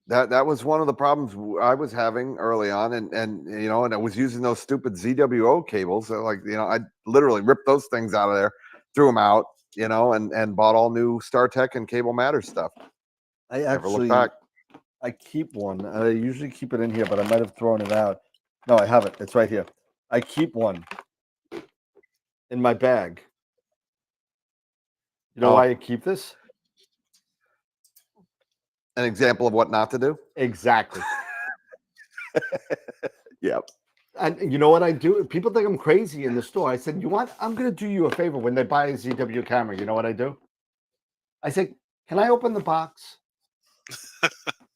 That was one of the problems I was having early on, and you know, and I was using those stupid ZWO cables. So like, you know, I literally ripped those things out of there, threw them out, you know, and bought all new StarTech and Cable Matters stuff. I actually, I keep one. I usually keep it in here, but I might have thrown it out. No, I haven't. It's right here. I keep one in my bag. You know why I keep this? An example of what not to do? Exactly. Yep. And you know what I do? People think I'm crazy in the store. I said, you want? I'm going to do you a favor when they buy a ZW camera. You know what I do? I say, can I open the box?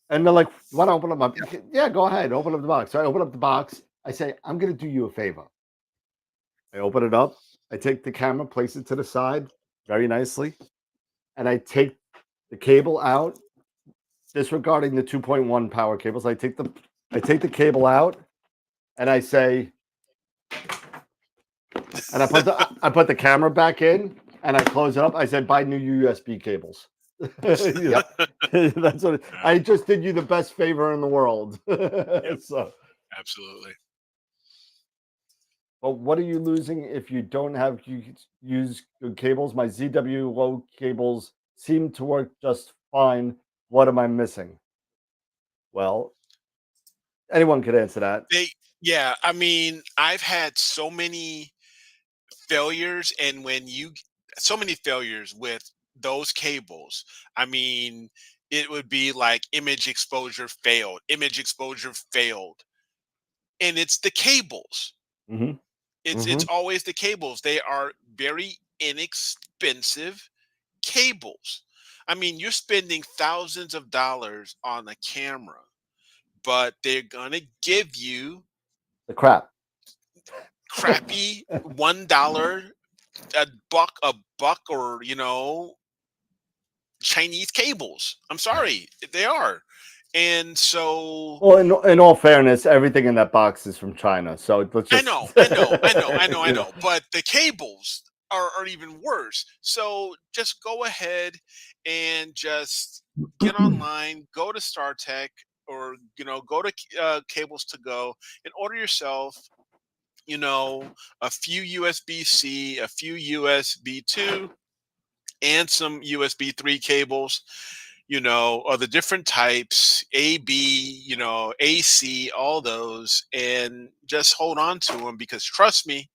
And they're like, you want to open them up? Yeah, go ahead. Open up the box. So I open up the box. I say, I'm going to do you a favor. I open it up. I take the camera, place it to the side very nicely. And I take the cable out, disregarding the 2.1 power cables. I take the cable out and I say, and I put the camera back in and I close it up. I said, buy new USB cables. Yep. That's what I just did you the best favor in the world. Yep. So absolutely. But what are you losing if you don't have use good cables? My ZWO cables seem to work just fine. What am I missing? Well, anyone could answer that. Yeah, I mean, I've had so many failures, and so many failures with those cables. I mean, it would be like image exposure failed, and it's the cables. Mm-hmm. It's always the cables. They are very inexpensive cables. I mean, you're spending thousands of dollars on a camera, but they're gonna give you the crappy $1, a buck, or Chinese cables. I'm sorry, they are. And so, well, in all fairness, everything in that box is from China. So let's just... I know. But the cables are even worse. So just go ahead and just get online, go to StarTech, or go to Cables to Go and order yourself, a few USB-C, a few USB 2, and some USB 3 cables, of the different types, AB, AC, all those, and just hold on to them, because trust me,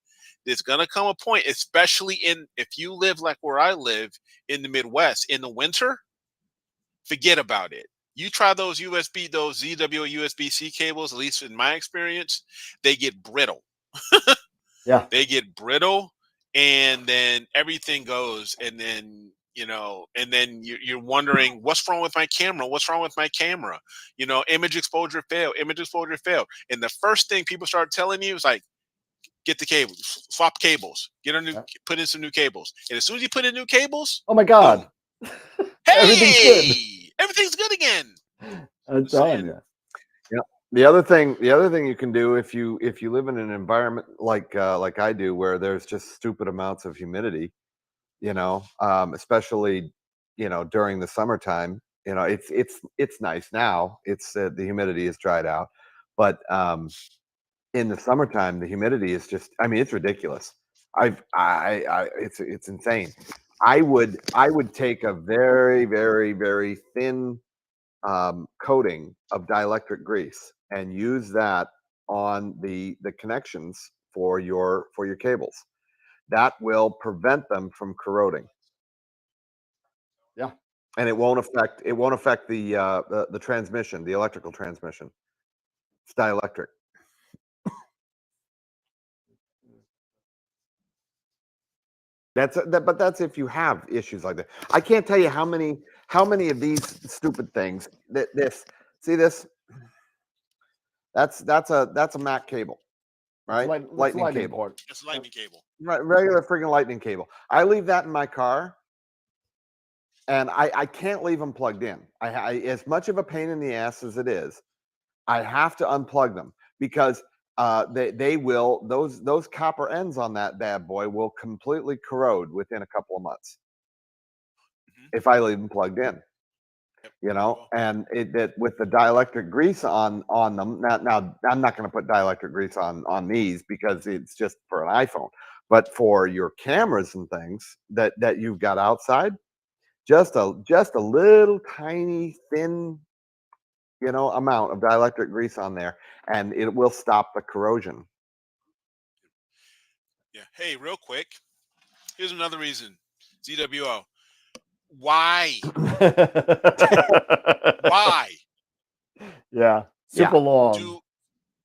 there's going to come a point, especially if you live like where I live in the Midwest in the winter, forget about it. You try those ZW USB-C cables, at least in my experience, they get brittle. Yeah. They get brittle, and then everything goes, and then you're wondering, what's wrong with my camera? Image exposure failed. And the first thing people start telling you is like, get the cables, swap cables, put in some new cables. And as soon as you put in new cables, oh my God, hey, everything's good again. I'm telling you. Yeah. The other thing you can do, if you live in an environment like I do, where there's just stupid amounts of humidity, especially during the summertime, it's nice now. It's the humidity is dried out, but in the summertime, the humidity is just, I mean, it's ridiculous. It's insane. I would take a very, very, very thin coating of dielectric grease and use that on the connections for your cables. That will prevent them from corroding. Yeah. And it won't affect the transmission, the electrical transmission. It's dielectric. But that's if you have issues like that. I can't tell you how many of these stupid things that see this. That's a Mac cable, right? Lightning cable. Port. It's a lightning cable. Right, regular freaking lightning cable. I leave that in my car, and I can't leave them plugged in. I as much of a pain in the ass as it is, I have to unplug them because they will those copper ends on that bad boy will completely corrode within a couple of months if I leave them plugged in. You know, and that with the dielectric grease on them. Now I'm not going to put dielectric grease on these because it's just for an iPhone, but for your cameras and things that you've got outside, just a little tiny thin, you know, amount of dielectric grease on there, and it will stop the corrosion. Yeah. Hey, real quick, here's another reason. ZWO. Why? Why? Yeah. Super long.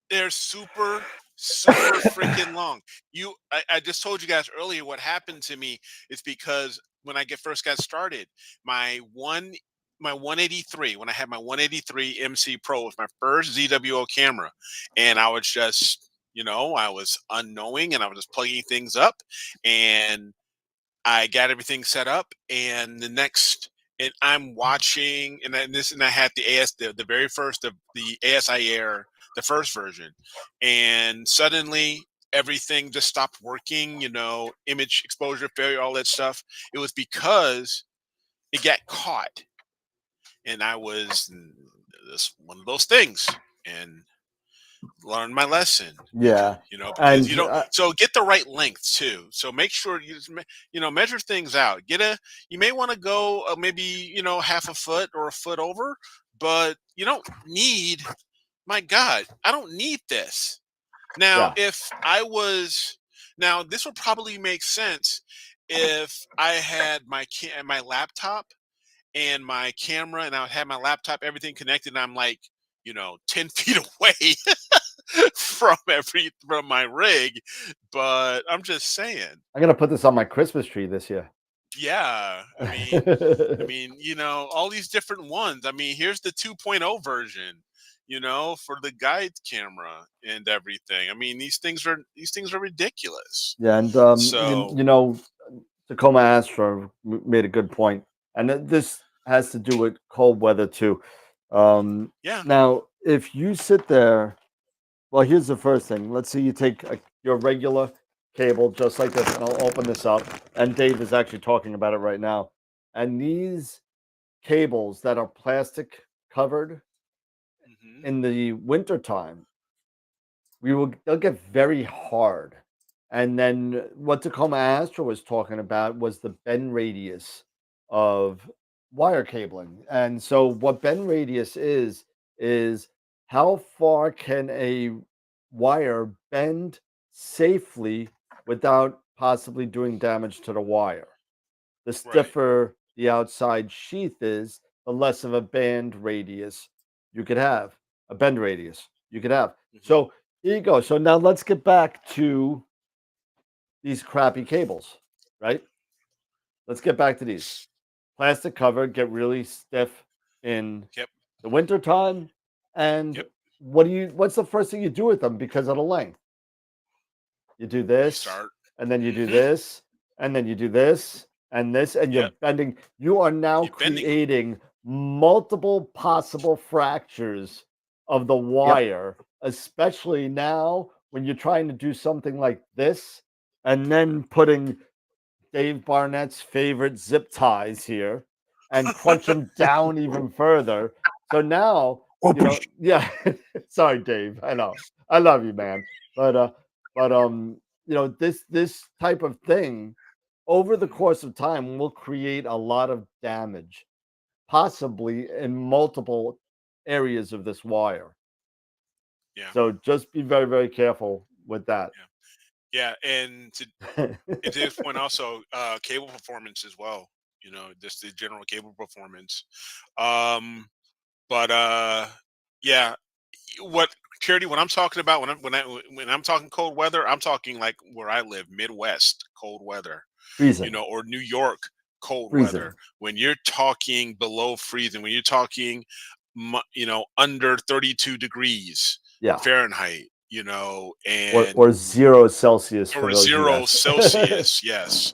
They're super freaking long. I just told you guys earlier what happened to me. It's because when I first got started, my 183, when I had my 183 MC Pro, was my first ZWO camera, and I was just, you know, I was unknowing, and I was just plugging things up, and I got everything set up, and and I'm watching, and I had the very first of the ASI Air, the first version, and suddenly everything just stopped working. You know, image exposure failure, all that stuff. It was because it got caught, and I was this one of those things, and learned my lesson. Yeah, you know, because and you don't. So get the right length too. So make sure you know, measure things out. You may want to go maybe, you know, half a foot or a foot over, but you don't need. My God, I don't need this. Now, if I was now, this would probably make sense if I had my laptop and my camera, and I had my laptop, everything connected, and I'm like, you know, 10 feet away from my rig. But I'm just saying, I'm gonna put this on my Christmas tree this year. yeah, I mean, you know, all these different ones. I mean, here's the 2.0 version, you know, for the guide camera and everything. I mean, these things are ridiculous. Yeah, and So you know, Tacoma Astro made a good point, and this has to do with cold weather too. yeah, Now, if you sit there, well, here's the first thing. Let's say you take your regular cable, just like this, and I'll open this up. And Dave is actually talking about it right now. And these cables that are plastic covered in the wintertime, they'll get very hard. And then what Tacoma Astro was talking about was the bend radius of wire cabling. And so what bend radius is how far can a wire bend safely without possibly doing damage to the wire. The stiffer the outside sheath is, the less of a bend radius you could have, a bend radius you could have. So here you go. So now let's get back to these crappy cables, right? Let's get back to these. Plastic cover, get really stiff in the winter time. And what's the first thing you do with them because of the length? You do this, and then you do this, and then you do this, and this, and you're bending. You are now creating multiple possible fractures of the wire, especially now when you're trying to do something like this, and then putting Dave Barnett's favorite zip ties here and crunch them down even further. So now you know, yeah. Sorry, Dave. I know. I love you, man. But you know, this type of thing over the course of time will create a lot of damage, possibly in multiple areas of this wire. Yeah. So just be very, very careful with that. Yeah. And to this point also, cable performance as well. You know, just the general cable performance. But yeah, what Charity, when I'm talking about when I'm talking cold weather, I'm talking like where I live, Midwest cold weather, you Freezing, know, or New York cold freezing. weather. When you're talking below freezing, when you're talking, you know, under 32 degrees Yeah. Fahrenheit, you know, Or and 0 Celsius for or those of you 0 guys. Celsius, yes.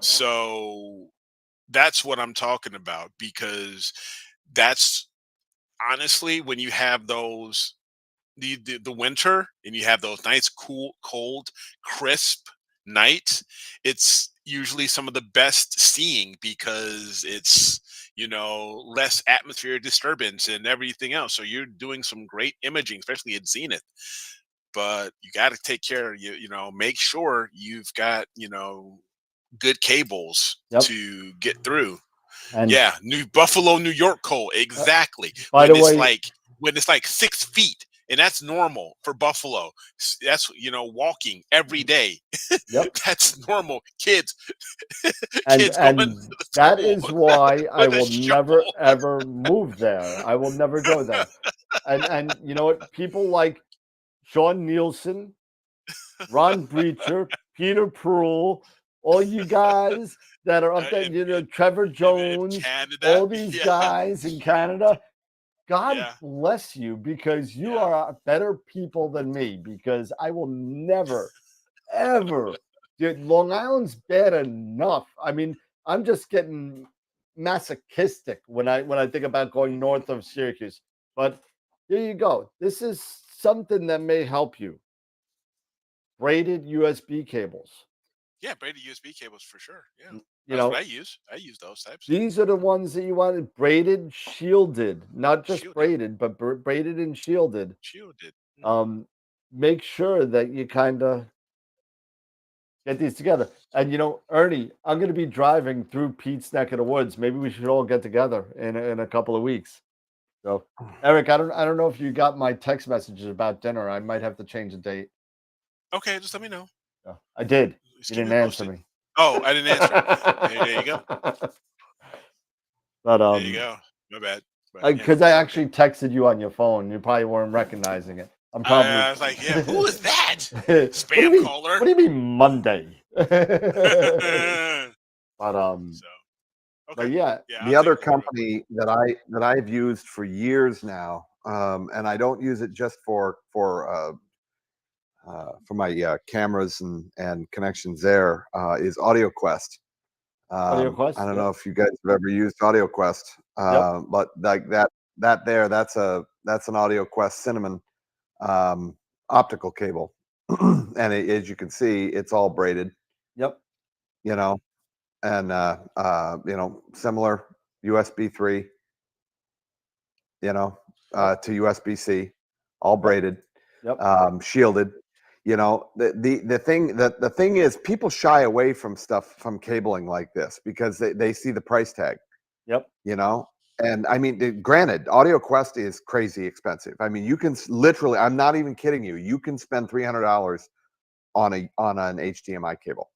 So that's what I'm talking about, because that's honestly when you have those the winter and you have those nice cool cold crisp nights, it's usually some of the best seeing because it's, you know, less atmospheric disturbance and everything else, so you're doing some great imaging, especially at zenith. But you got to take care of you know, make sure you've got, you know, good cables Yep. to get through. And Yeah, New Buffalo, New York cold, exactly. by the way, When it's like 6 feet, and that's normal for Buffalo. That's, you know, walking every day. yep. That's normal. Kids, And kids going to the that school is why I with a will never shovel. ever move there. I will never go there. And you know what? People like Sean Nielsen, Ron Breacher, Peter Pruill, all you guys that are up there, In, you know, Trevor in Jones, Canada, all these yeah, guys in Canada. God yeah, bless you, because you yeah. are better people than me, because I will never, ever. Dude, Long Island's bad enough. I mean, I'm just getting masochistic when I think about going north of Syracuse. But here you go. This is something that may help you. Braided USB cables. Yeah, braided USB cables for sure. Yeah, You that's what know, I use. I use those types. these are the ones that you wanted, braided, shielded, not just Shielded, braided, but braided and shielded. shielded. Um, make sure that you kind of get these together. And you know, Ernie, I'm going to be driving through Pete's neck of the woods. Maybe we should all get together in a couple of weeks. So, Eric, I don't know if you got my text messages about dinner. I might have to change the date. Okay, just let me know. No, I did. Just You keep didn't me answer posted. me. Oh, I didn't answer. There you go. But There you go. My bad. But yeah, because I okay. actually texted you on your phone, you probably weren't recognizing it. I'm probably. I was like, yeah, who is that? What do you Spam mean? caller. What do you mean Monday? But So but okay. yeah, Yeah, I'll The take other a look at it real quick. company that I've used for years now, and I don't use it just for my cameras and connections there, is AudioQuest. Audio I Quest. don't Yep. know if you guys have ever used AudioQuest, Yep. but like that's an AudioQuest Cinnamon optical cable, and as you can see, it's all braided, Yep. you know, and you know, similar USB 3, you know, Yep. to USB-C, all Yep. braided, Yep. shielded. You know, the thing is, people shy away from stuff, from cabling like this, because they see the price tag. Yep. You know, and I mean, granted, AudioQuest is crazy expensive. I mean, you can literally, I'm not even kidding you, you can spend $300 on an HDMI cable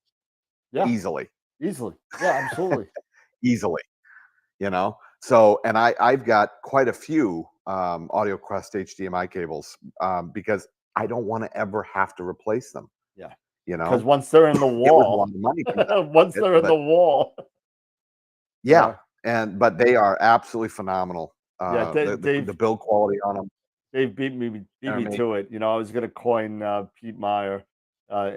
Yeah. easily, Easily. Yeah. Absolutely. easily. You know, so, and I've got quite a few AudioQuest HDMI cables, because I don't want to ever have to replace them. Yeah. You Because know, once they're in the it was a wall, lot of money to get once it, they're in but the wall, yeah, but they are absolutely phenomenal. yeah. The build quality on them. Dave beat me to it. You know, I was going to coin Pete Meyer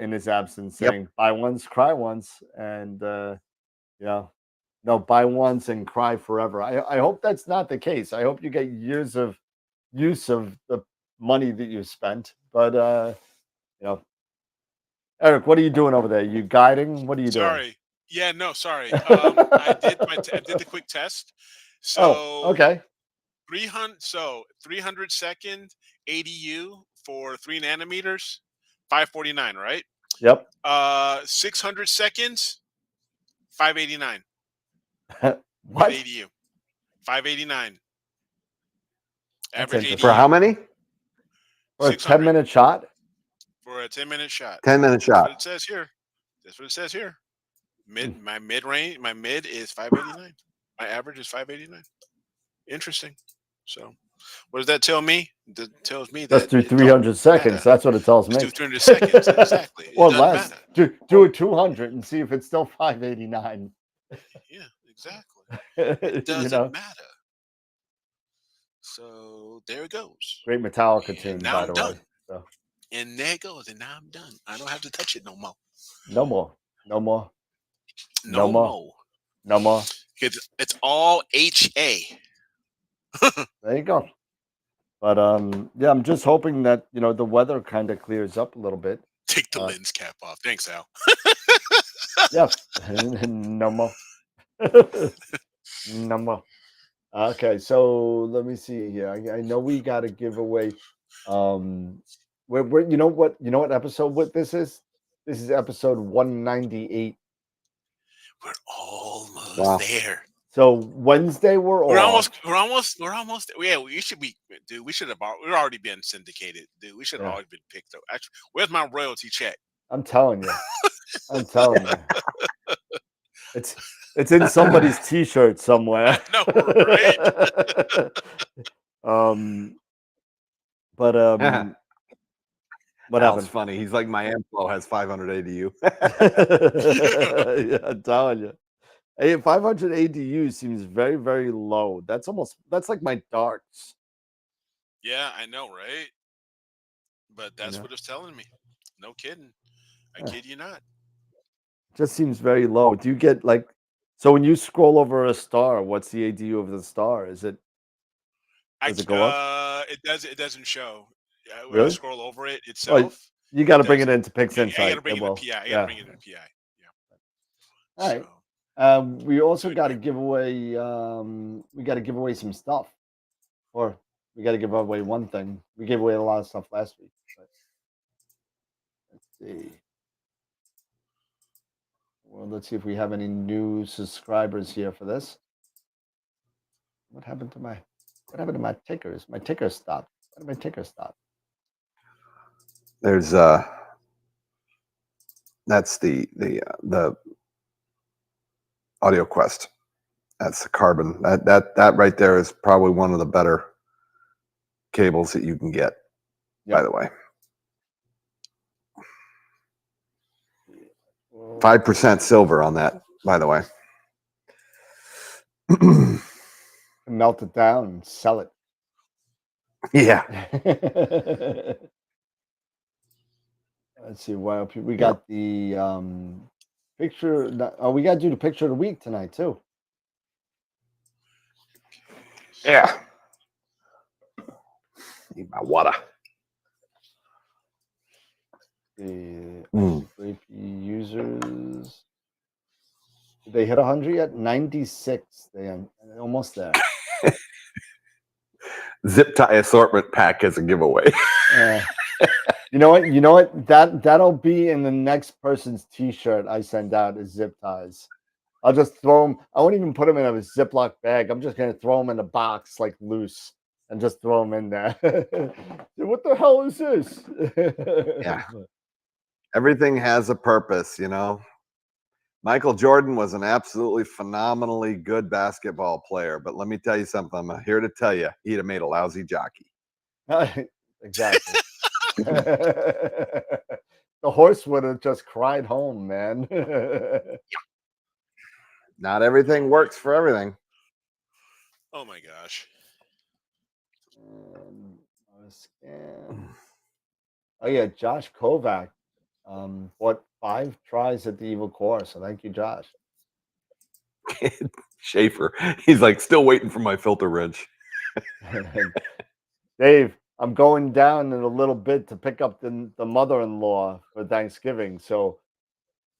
in his absence, Yep. saying "buy once, cry once," and you know, no, buy once and cry forever. I hope that's not the case. I hope you get years of use of the money that you spent. But you know, Eric, what are you doing over there? You guiding? What are you doing? Sorry. Yeah, no, sorry. I did the quick test. Oh, So okay. 300 second ADU for 3 nanometers, 549, right? Yep. 600 seconds, 589. What? ADU, 589. That's Average interesting. ADU. For how many? For a 600 10-minute shot? for a 10-minute shot. 10-minute That's shot. what it says here. That's what it says here. My mid range, my mid is 589. My average is 589. Interesting. So, what does that tell me? That tells me Let's that do it 300 don't seconds. matter. That's what it tells Let's me. do 300 seconds. Exactly. It Or doesn't less. matter. Do a 200 and see if it's still 589. Yeah, exactly. It doesn't You know? matter. So there it goes. Great Metallica And tune, now by I'm the done. way. So, And there it goes. And now I'm done. I don't have to touch it no more. no more. No more. No No more. more. No more. It's all HA. There you go. But yeah, I'm just hoping that the weather kind of clears up a little bit. Take the lens cap off. Thanks, Al. Yeah. No more. No more. Okay, so let me see here. I know we got to give away. We're you know what episode what this is? This is episode 198. We're almost Wow. there. So Wednesday we're almost off. we should be, dude. We've already been syndicated, dude. We should have Yeah. already been picked up. Actually, where's my royalty check? I'm telling you. I'm telling you. It's in somebody's t-shirt somewhere. I know, right? But what Al's happened? funny. He's like, my airflow has 500 ADU. Yeah, I'm telling you. Hey, 500 ADU seems very, very low. That's like my darks. Yeah, I know, right? But that's know? what it's telling me. No kidding. I Yeah. kid you not. Just seems very low. Do you get so when you scroll over a star, what's the ADU of the star? Does it go up? It doesn't show. When I Really? scroll over it Well, itself, you got to bring it doesn't. into Pixinsight. I gotta bring it in will. PI. I gotta Yeah. bring it in PI. Yeah. All right. So, We also good got to deal. give away. We got to give away some stuff, or we got to give away one thing. We gave away a lot of stuff last week. But let's see. Well, let's see if we have any new subscribers here for this. What happened to my tickers? My ticker stopped. Why did my ticker stop? There's that's the Audio Quest. That's the carbon. That right there is probably one of the better cables that you can get. Yep. By the way, 5% silver on that. By the way, melt it down and sell it. Yeah. Let's see. Well, we got the picture. Oh, we got to do the picture of the week tonight too. Yeah. Need my water. The users. Did they hit 100 yet? 96. They're almost there. Zip tie assortment pack as a giveaway. You know what? That'll be in the next person's T-shirt I send out as zip ties. I'll just throw them. I won't even put them in a Ziploc bag. I'm just gonna throw them in a box like loose and just throw them in there. What the hell is this? Yeah. Everything has a purpose, Michael Jordan was an absolutely phenomenally good basketball player, but let me tell you something. I'm here to tell you, he'd have made a lousy jockey. Exactly. The horse would have just cried home, man. Not everything works for everything. Oh my gosh. Oh yeah, Josh Kovac bought 5 tries at the Evil Core. So thank you, Josh. Schaefer, he's like still waiting for my filter wrench. Dave, I'm going down in a little bit to pick up the mother-in-law for Thanksgiving. So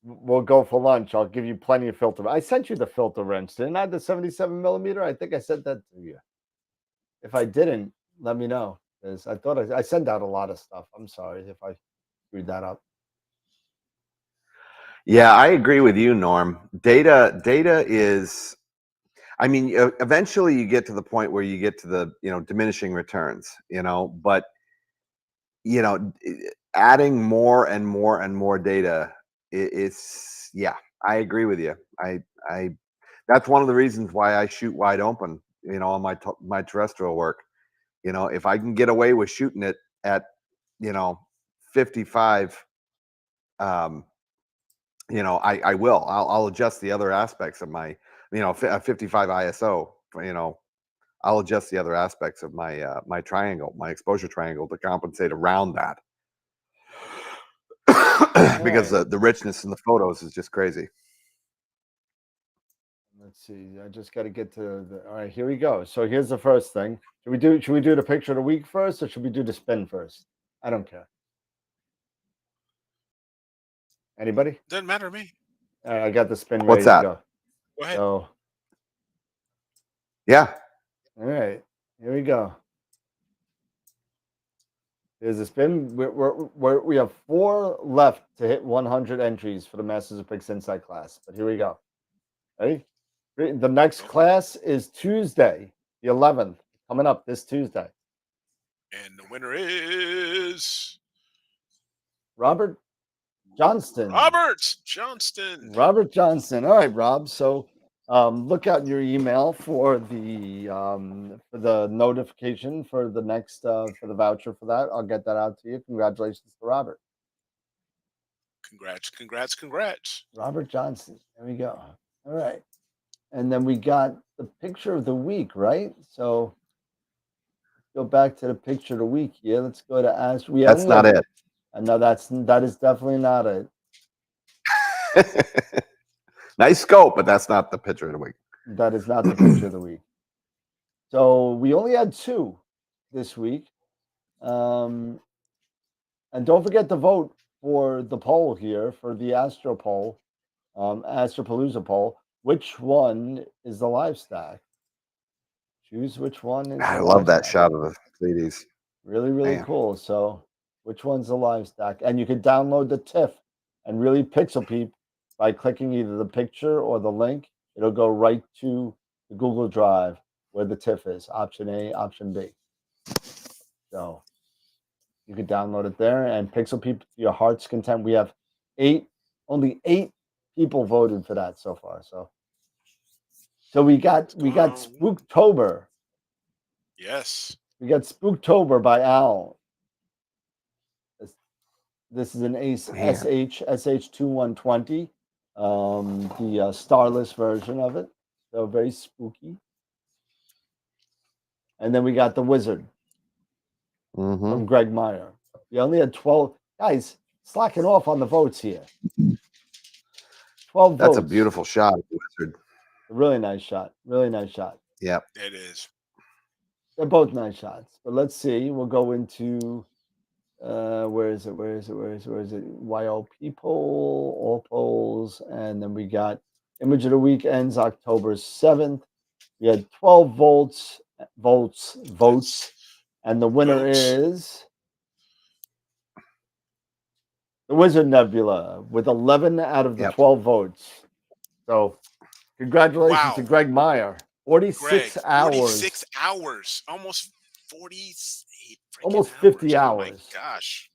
we'll go for lunch. I'll give you plenty of filter. I sent you the filter wrench, didn't I? The 77 millimeter. I think I sent that to you. If I didn't, let me know, because I thought I sent out a lot of stuff. I'm sorry if I screwed that up. Yeah, I agree with you, Norm. Data is, I mean, eventually you get to the point where you get to the, diminishing returns, but, adding more and more and more data is, yeah, I agree with you. I that's one of the reasons why I shoot wide open, on my terrestrial work. If I can get away with shooting it at, 55, I will. I'll adjust the other aspects of my, 55 ISO. I'll adjust the other aspects of my my triangle, my exposure triangle, to compensate around that. Because the richness in the photos is just crazy. Let's see. I just got to get to the. All right, here we go. So here's the first thing. Should we do the picture of the week first, or should we do the spin first? I don't care. Anybody? Doesn't matter to me. I got the spin ready What's that? to go. Go ahead. So, yeah. All right, here we go. Here's the spin. We have 4 left to hit 100 entries for the Masters of Pixinsight class. But here we go. Ready? The next class is Tuesday, the 11th, coming up this Tuesday. And the winner is Robert Johnston. Robert Johnston. Robert Johnston. All right, Rob. So look out in your email for the notification for the next for the voucher for that. I'll get that out to you. Congratulations to Robert. Congrats. Robert Johnston. There we go. All right. And then we got the picture of the week, right? So let's go back to the picture of the week here. Let's go to AstroWorld. That's not it. No, that is definitely not it. Nice scope, but that's not the picture of the week. That is not the picture of the week. So we only had 2 this week. And don't forget to vote for the poll here, for the Astro poll, Astropalooza poll. Which one is the live stack? Choose which one is. I love that shot of the ladies. Really, really cool. So which one's the live stack? And you can download the TIFF and really pixel peep by clicking either the picture or the link. It'll go right to the Google Drive where the TIFF is, option A, option B. So you can download it there and pixel peep to your heart's content. We have only 8 people voted for that so far. So we got Spooktober. Yes. We got Spooktober by Al. This is an SH2120, the starless version of it. So very spooky. And then we got The Wizard from Greg Meyer. We only had 12 guys slacking off on the votes here. 12 votes. That's a beautiful shot of The Wizard. A really nice shot. Really nice shot. Yep. It is. They're both nice shots. But let's see. We'll go into where is it? YOP poll, all polls, and then we got image of the week ends October 7th. We had 12 votes, and the winner is the Wizard Nebula with 11 out of the 12 votes. So congratulations to Greg Meyer. 46 hours. 46 hours. Almost 48. Almost 50 hours. Oh my gosh.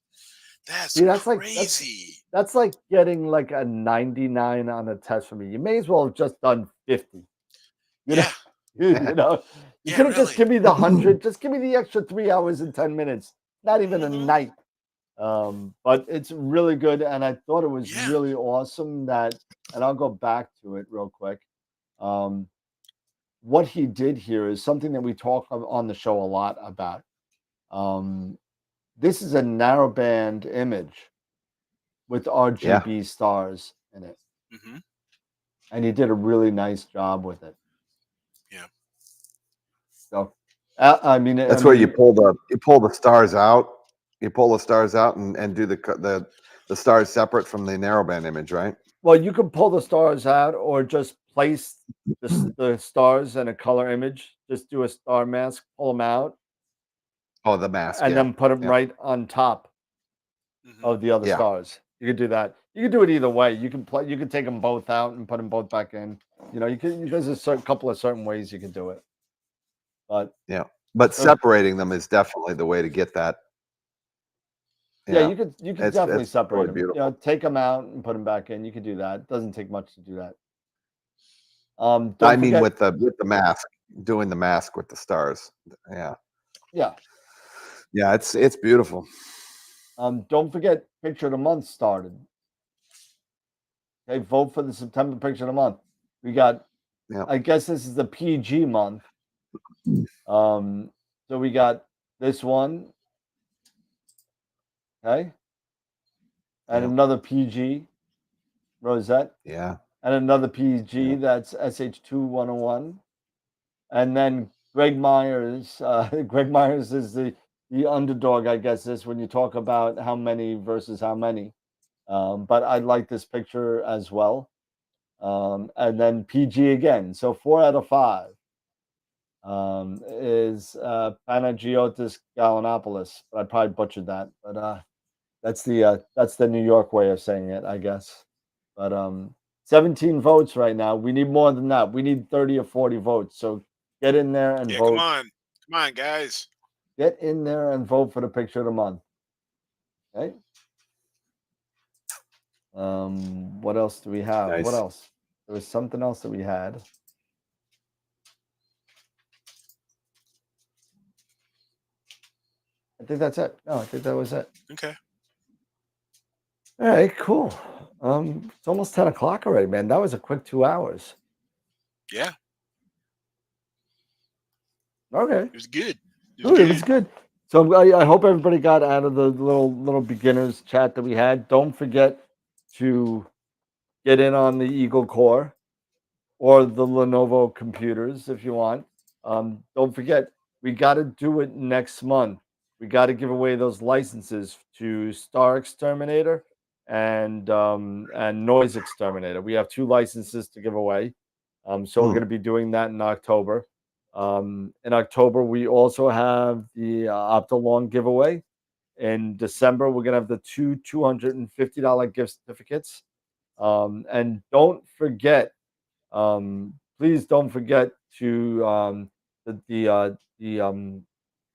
That's crazy. That's like getting like a 99 on a test for me. You may as well have just done 50. You know, you could have just give me the 100. Just give me the extra 3 hours and 10 minutes. Not even a night. But it's really good, and I thought it was really awesome that. And I'll go back to it real quick. What he did here is something that we talk on the show a lot about. This is a narrowband image with RGB stars in it. And he did a really nice job with it. Yeah. So, I mean, that's where you pull the stars out. You pull the stars out and do the stars separate from the narrowband image, right? Well, you can pull the stars out or just place the stars in a color image. Just do a star mask, pull them out, Oh, the mask, and then put them yeah. right on top of the other Yeah. stars. You could do that. You can do it either way. You can play. You can take them both out and put them both back in. You know, you can. There's a couple of certain ways you can do it. But yeah, but separating them is definitely the way to get that. Yeah, you could definitely separate really them. beautiful. You know, take them out and put them back in. You could do that. It doesn't take much to do that. I mean, with the mask, doing the mask with the stars. Yeah. Yeah. Yeah, it's beautiful. Don't forget, Picture of the Month started. Okay, vote for the September Picture of the Month. We got, I guess this is the PG month. So we got this one. Okay. And another PG rosette. Yeah. And another PG, that's SH2101. And then Greg Myers. Greg Myers is the underdog, I guess, this when you talk about how many versus how many. But I like this picture as well. And then PG again. So 4 out of 5 is Panagiotis Gallinopoulos. But I probably butchered that. But that's the New York way of saying it, I guess. But 17 votes right now. We need more than that. We need 30 or 40 votes. So get in there and vote. Come on, guys. Get in there and vote for the Picture of the Month. Okay. What else do we have? Nice. What else? There was something else that we had. I think that's it. No, I think that was it. Okay. All right, cool. It's almost 10 o'clock already, man. That was a quick 2 hours. Yeah. Okay. It was good. It was good. So I hope everybody got out of the little beginners chat that we had. Don't forget to get in on the Eagle Core or the Lenovo computers if you want. Don't forget, we got to do it next month. We got to give away those licenses to Star Exterminator and Noise Exterminator. We have 2 licenses to give away. So we're going to be doing that in October. In October, we also have the Optolong giveaway. In December, we're going to have the 2 $250 gift certificates. And don't forget, please don't forget to the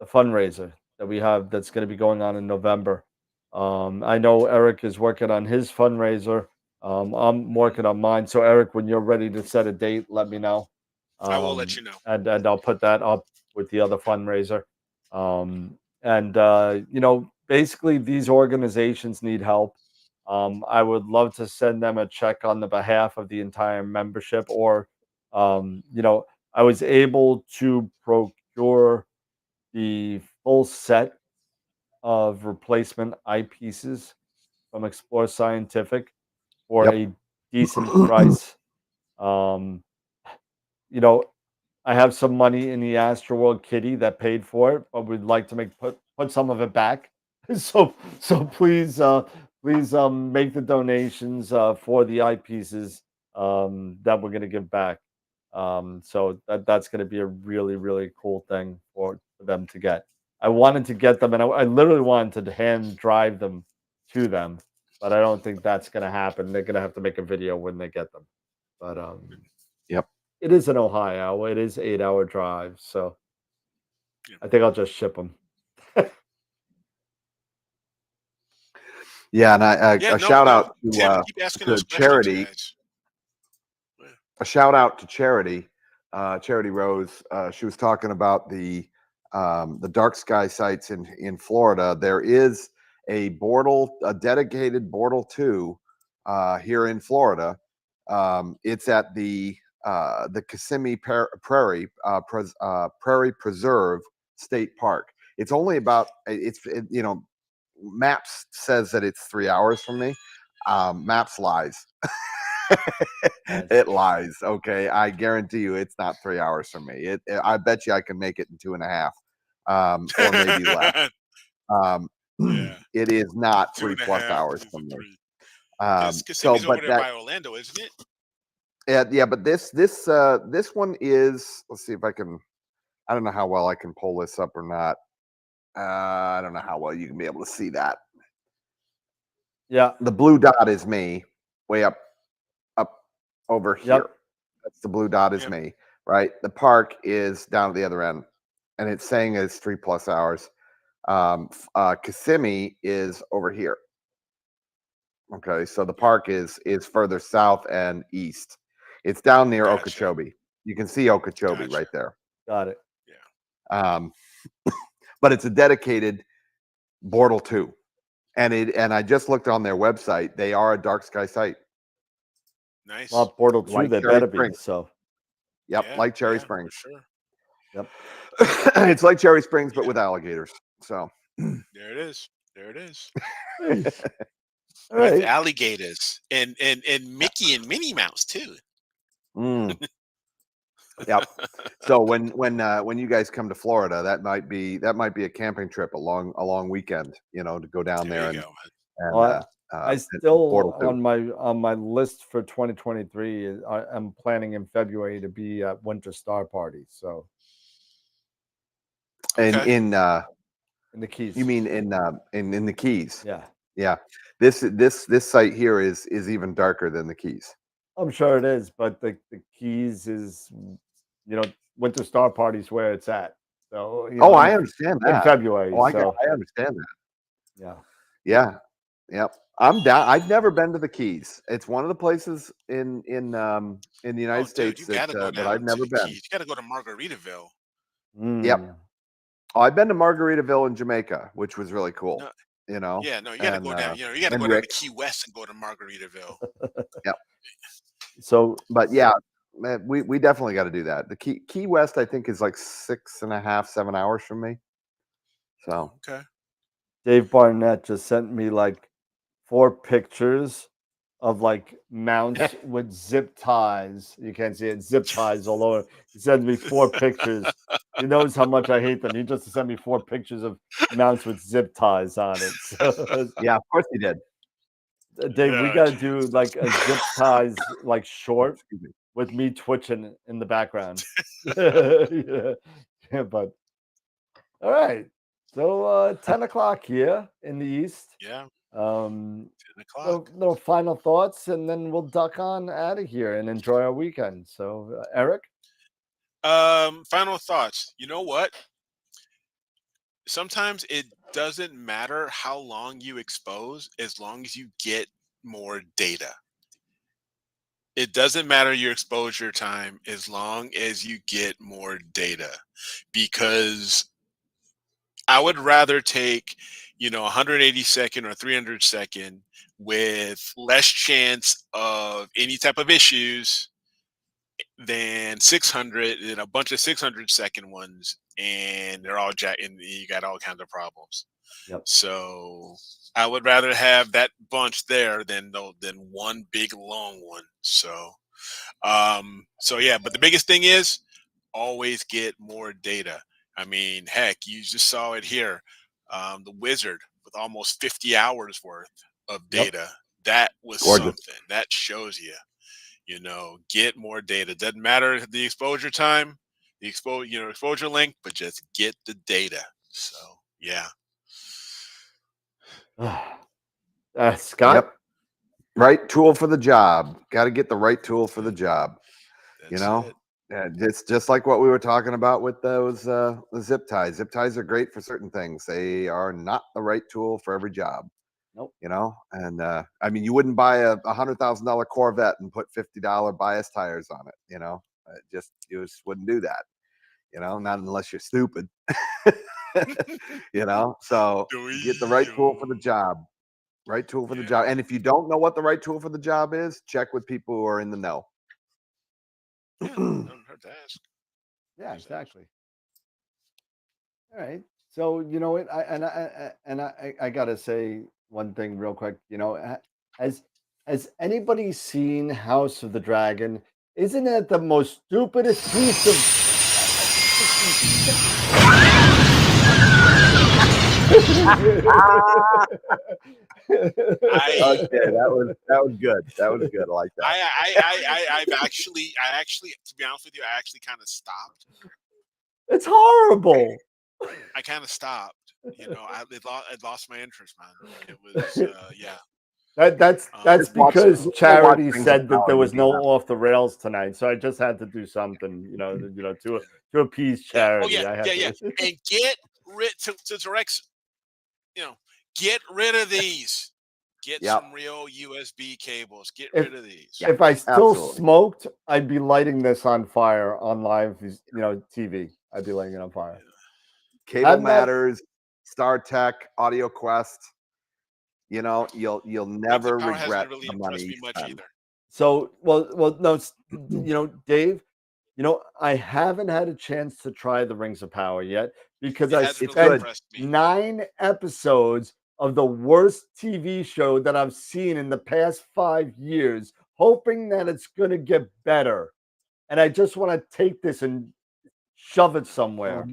fundraiser that we have that's going to be going on in November. I know Eric is working on his fundraiser. I'm working on mine. So Eric, when you're ready to set a date, let me know. I will let you know. And I'll put that up with the other fundraiser. You know, basically these organizations need help. I would love to send them a check on the behalf of the entire membership, or, you know, I was able to procure the full set of replacement eyepieces from Explore Scientific for a decent price. You know, I have some money in the AstroWorld kitty that paid for it, but we'd like to put some of it back. So please make the donations for the eyepieces that we're gonna give back. So that's gonna be a really, really cool thing for them to get. I wanted to get them, and I literally wanted to hand drive them to them, but I don't think that's gonna happen. They're gonna have to make a video when they get them. But it is in Ohio. It is 8-hour drive, so I think I'll just ship them. Yeah, and a shout out Tim, keep asking those Charity. questions, guys. A shout out to Charity, Charity Rose. She was talking about the dark sky sites in Florida. There is a dedicated Bortle 2 here in Florida. It's at the Kissimmee Prairie Preserve State Park. It's only about you know, Maps says that it's 3 hours from me. Maps lies. It lies. Okay, I guarantee you it's not 3 hours from me. I bet you I can make it in 2.5, or maybe less. It is not 3+ hours from me. Kissimmee is over there by Orlando, isn't it? Yeah, but this one is. Let's see if I can. I don't know how well I can pull this up or not. I don't know how well you can be able to see that. Yeah. The blue dot is me, way up over here. Yep. That's the blue dot is me, right? The park is down at the other end, and it's saying it's 3+ hours. Kissimmee is over here. Okay, so the park is further south and east. It's down near Okeechobee. You can see Okeechobee right there. Got it. Yeah. But it's a dedicated Bortle 2. And I just looked on their website. They are a dark sky site. Nice. Well, Bortle 2, Like they Cherry better be. Springs. So. Yep, Yeah, like Cherry for Springs. sure. Yep. It's like Cherry Springs, but with alligators. So there it is. There it is. Nice. All With right. alligators and Mickey and Minnie Mouse too. Yep. So when you guys come to Florida, that might be a camping trip, a long weekend, to go down there and I still on my list for 2023 is I'm planning in February to be at Winter Star Party. So in the Keys. You mean in the Keys? Yeah. Yeah. This site here is even darker than the Keys. I'm sure it is, but the Keys is, Winter Star Party's where it's at. So I understand that in February. I understand that. Yeah. Yeah. Yep. I'm down. I've never been to the Keys. It's one of the places in the United States that I've never been. You got to go to Margaritaville. Yep. Oh, I've been to Margaritaville in Jamaica, which was really cool. Yeah, no, you got to go down. You got to go down to Key West and go to Margaritaville. Yep. So, but yeah, we definitely got to do that. The Key West, I think, is like 6.5, 7 hours from me. So okay. Dave Barnett just sent me like 4 pictures of like mounts with zip ties. You can't see it, zip ties all over. He sent me 4 pictures. He knows how much I hate them. He just sent me 4 pictures of mounts with zip ties on it. So, yeah, of course he did. Dave, we got to do like a zip ties like short with me twitching in the background. Yeah, but all right. So 10 o'clock here in the East. Yeah. 10 o'clock. Little final thoughts, and then we'll duck on out of here and enjoy our weekend. So, Eric? Final thoughts. You know what? Sometimes it doesn't matter how long you expose as long as you get more data. It doesn't matter your exposure time as long as you get more data, because I would rather take, 180-second or 300-second with less chance of any type of issues than 600 and a bunch of 600-second ones, and they're all and you got all kinds of problems. Yep. So I would rather have that bunch there than one big long one. So yeah, but the biggest thing is always get more data. I mean, heck, you just saw it here. The Wizard with almost 50 hours worth of data. Yep. That was something. That shows you, get more data. Doesn't matter the exposure time, the exposure length, but just get the data. So yeah. Scott? Yep. Right tool for the job. Got to get the right tool for the job. That's it. And it's just like what we were talking about with those the zip ties. Zip ties are great for certain things. They are not the right tool for every job. Nope. And I mean, you wouldn't buy a $100,000 Corvette and put $50 bias tires on it. You just wouldn't do that. Not unless you're stupid. So get the right tool for the job. Right tool for the job. And if you don't know what the right tool for the job is, check with people who are in the know. Yeah, don't hurt to ask. Yeah, exactly. All right. So you know what? I gotta say one thing real quick. Has anybody seen House of the Dragon? Isn't it the most stupidest piece of? that was good. That was good. I like that. I actually, to be honest with you, I actually kind of stopped. It's horrible. I kind of stopped. You know, I lost my interest, man. It was, yeah. That's Just watch- because just Charity watch Rings said of that Power, there was you'll be no happy. off the rails tonight, so I just had to do something, to appease Charity. Yeah. Oh, I had yeah. to. And get rid to Rex. Get rid of these. Get some real USB cables. Get rid of these. If I still absolutely. smoked, I'd be lighting this on fire on live, TV. I'd be lighting it on fire. Cable Matters, Star Tech, Audio Quest. You'll never regret really the money me you much spend. either. So, well, no, Dave. I haven't had a chance to try the Rings of Power yet because I spent 9 episodes of the worst TV show that I've seen in the past 5 years, hoping that it's going to get better. And I just want to take this and shove it somewhere.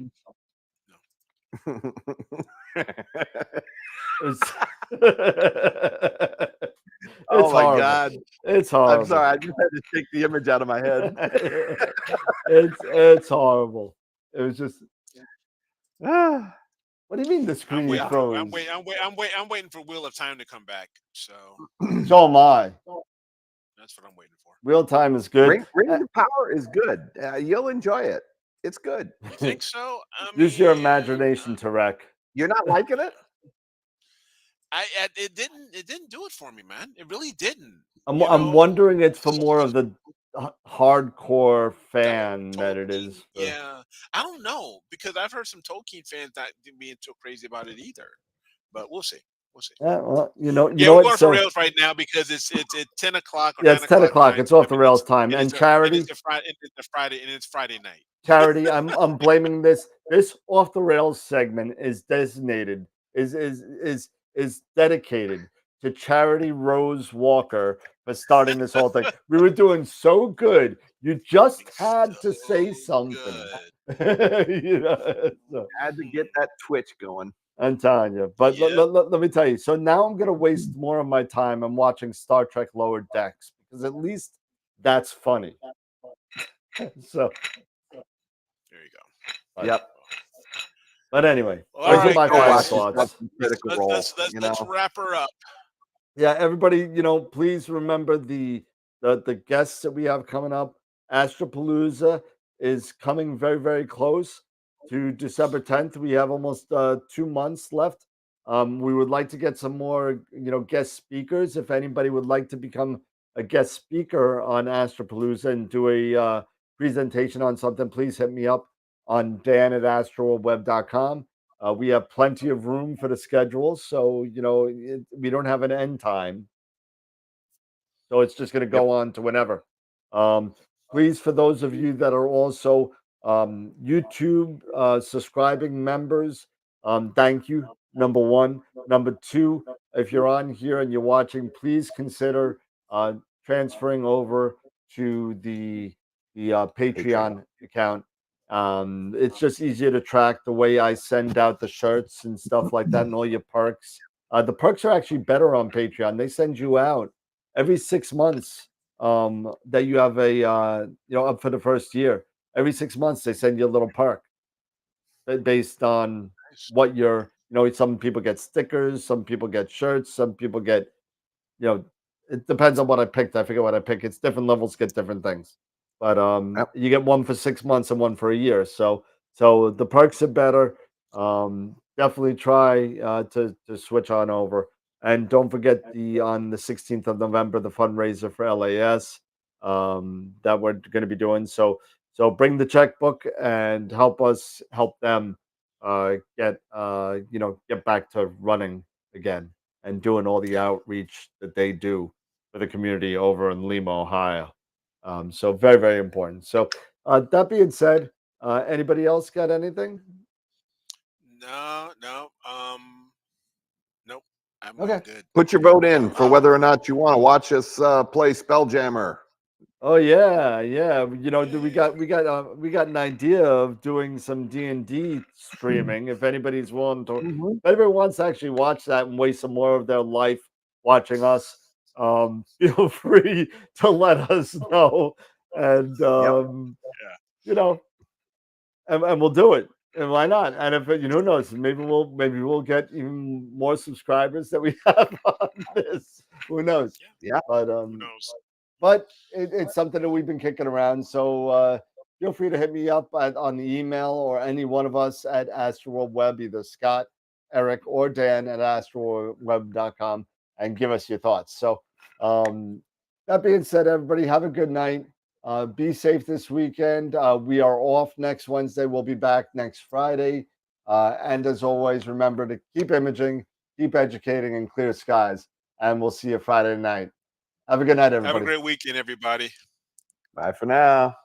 Oh my horrible. God. It's horrible. I'm sorry. I just had to take the image out of my head. It's horrible. It was just. What do you mean the screen froze? I'm waiting for Wheel of Time to come back. So am I. That's what I'm waiting for. Wheel of Time is good. Rings of Power is good. You'll enjoy it. It's good. You think so? Use your imagination, Tarek. You're not liking it? It didn't do it for me, man. It really didn't. I'm wondering it's for more of the hardcore fan that it is. Yeah, I don't know because I've heard some Tolkien fans not being so crazy about it either. But we'll see. We'll see. Yeah, well, we're what? going off the rails right now because it's 10 o'clock. Yeah, it's 10 o'clock. It's off the rails time. And Charity, it's Friday night. Charity, I'm blaming this. This off the rails segment is designated is dedicated to Charity Rose Walker for starting this whole thing. We were doing so good. You just had to say something. Had to get that twitch going. I'm telling you. But let me tell you. So now I'm going to waste more of my time. I'm watching Star Trek Lower Decks because at least that's funny. So there you go. Yep. But anyway, those are my final thoughts. Let's wrap her up. Yeah, everybody, please remember the guests that we have coming up. Astropalooza is coming very, very close to December 10th. We have almost 2 months left. We would like to get some more, guest speakers. If anybody would like to become a guest speaker on Astropalooza and do a presentation on something, please hit me up on dan@astroworldweb.com. We have plenty of room for the schedule, so we don't have an end time. So it's just going to go on to whenever. Please, for those of you that are also YouTube subscribing members, thank you. Number one. Number two, if you're on here and you're watching, please consider transferring over to the Patreon account. It's just easier to track the way I send out the shirts and stuff like that and all your perks. The perks are actually better on Patreon. They send you out every 6 months that you have a up for the first year. Every 6 months they send you a little perk based on what you're, some people get stickers, some people get shirts, some people get, it depends on what I picked. I forget what I picked. It's different levels get different things. But you get one for 6 months and one for a year. So the perks are better. Definitely try to switch on over. And don't forget on the 16th of November, the fundraiser for LAS that we're going to be doing. So bring the checkbook and help us help them get back to running again and doing all the outreach that they do for the community over in Lima, Ohio. So very, very important. So that being said, anybody else got anything? No. Nope. I'm okay. all good. Put your vote in for whether or not you want to watch us play Spelljammer Oh yeah, yeah. You know, we got an idea of doing some D&D streaming. If anybody's willing to, if anybody wants to actually watch that and waste some more of their life watching us, feel free to let us know, and you know, and we'll do it. And why not? And if you know, who knows, maybe we'll get even more subscribers that we have on this. Who knows? Yeah. But Who knows? but it's something that we've been kicking around. So feel free to hit me up on the email or any one of us at AstroWorld Web, either Scott, Eric, or Dan at astroworldweb.com, and give us your thoughts. So that being said, everybody, have a good night. Be safe this weekend. We are off next Wednesday. We'll be back next Friday. And as always, remember to keep imaging, keep educating, and clear skies. And we'll see you Friday night. Have a good night, everybody. Have a great weekend, everybody. Bye for now.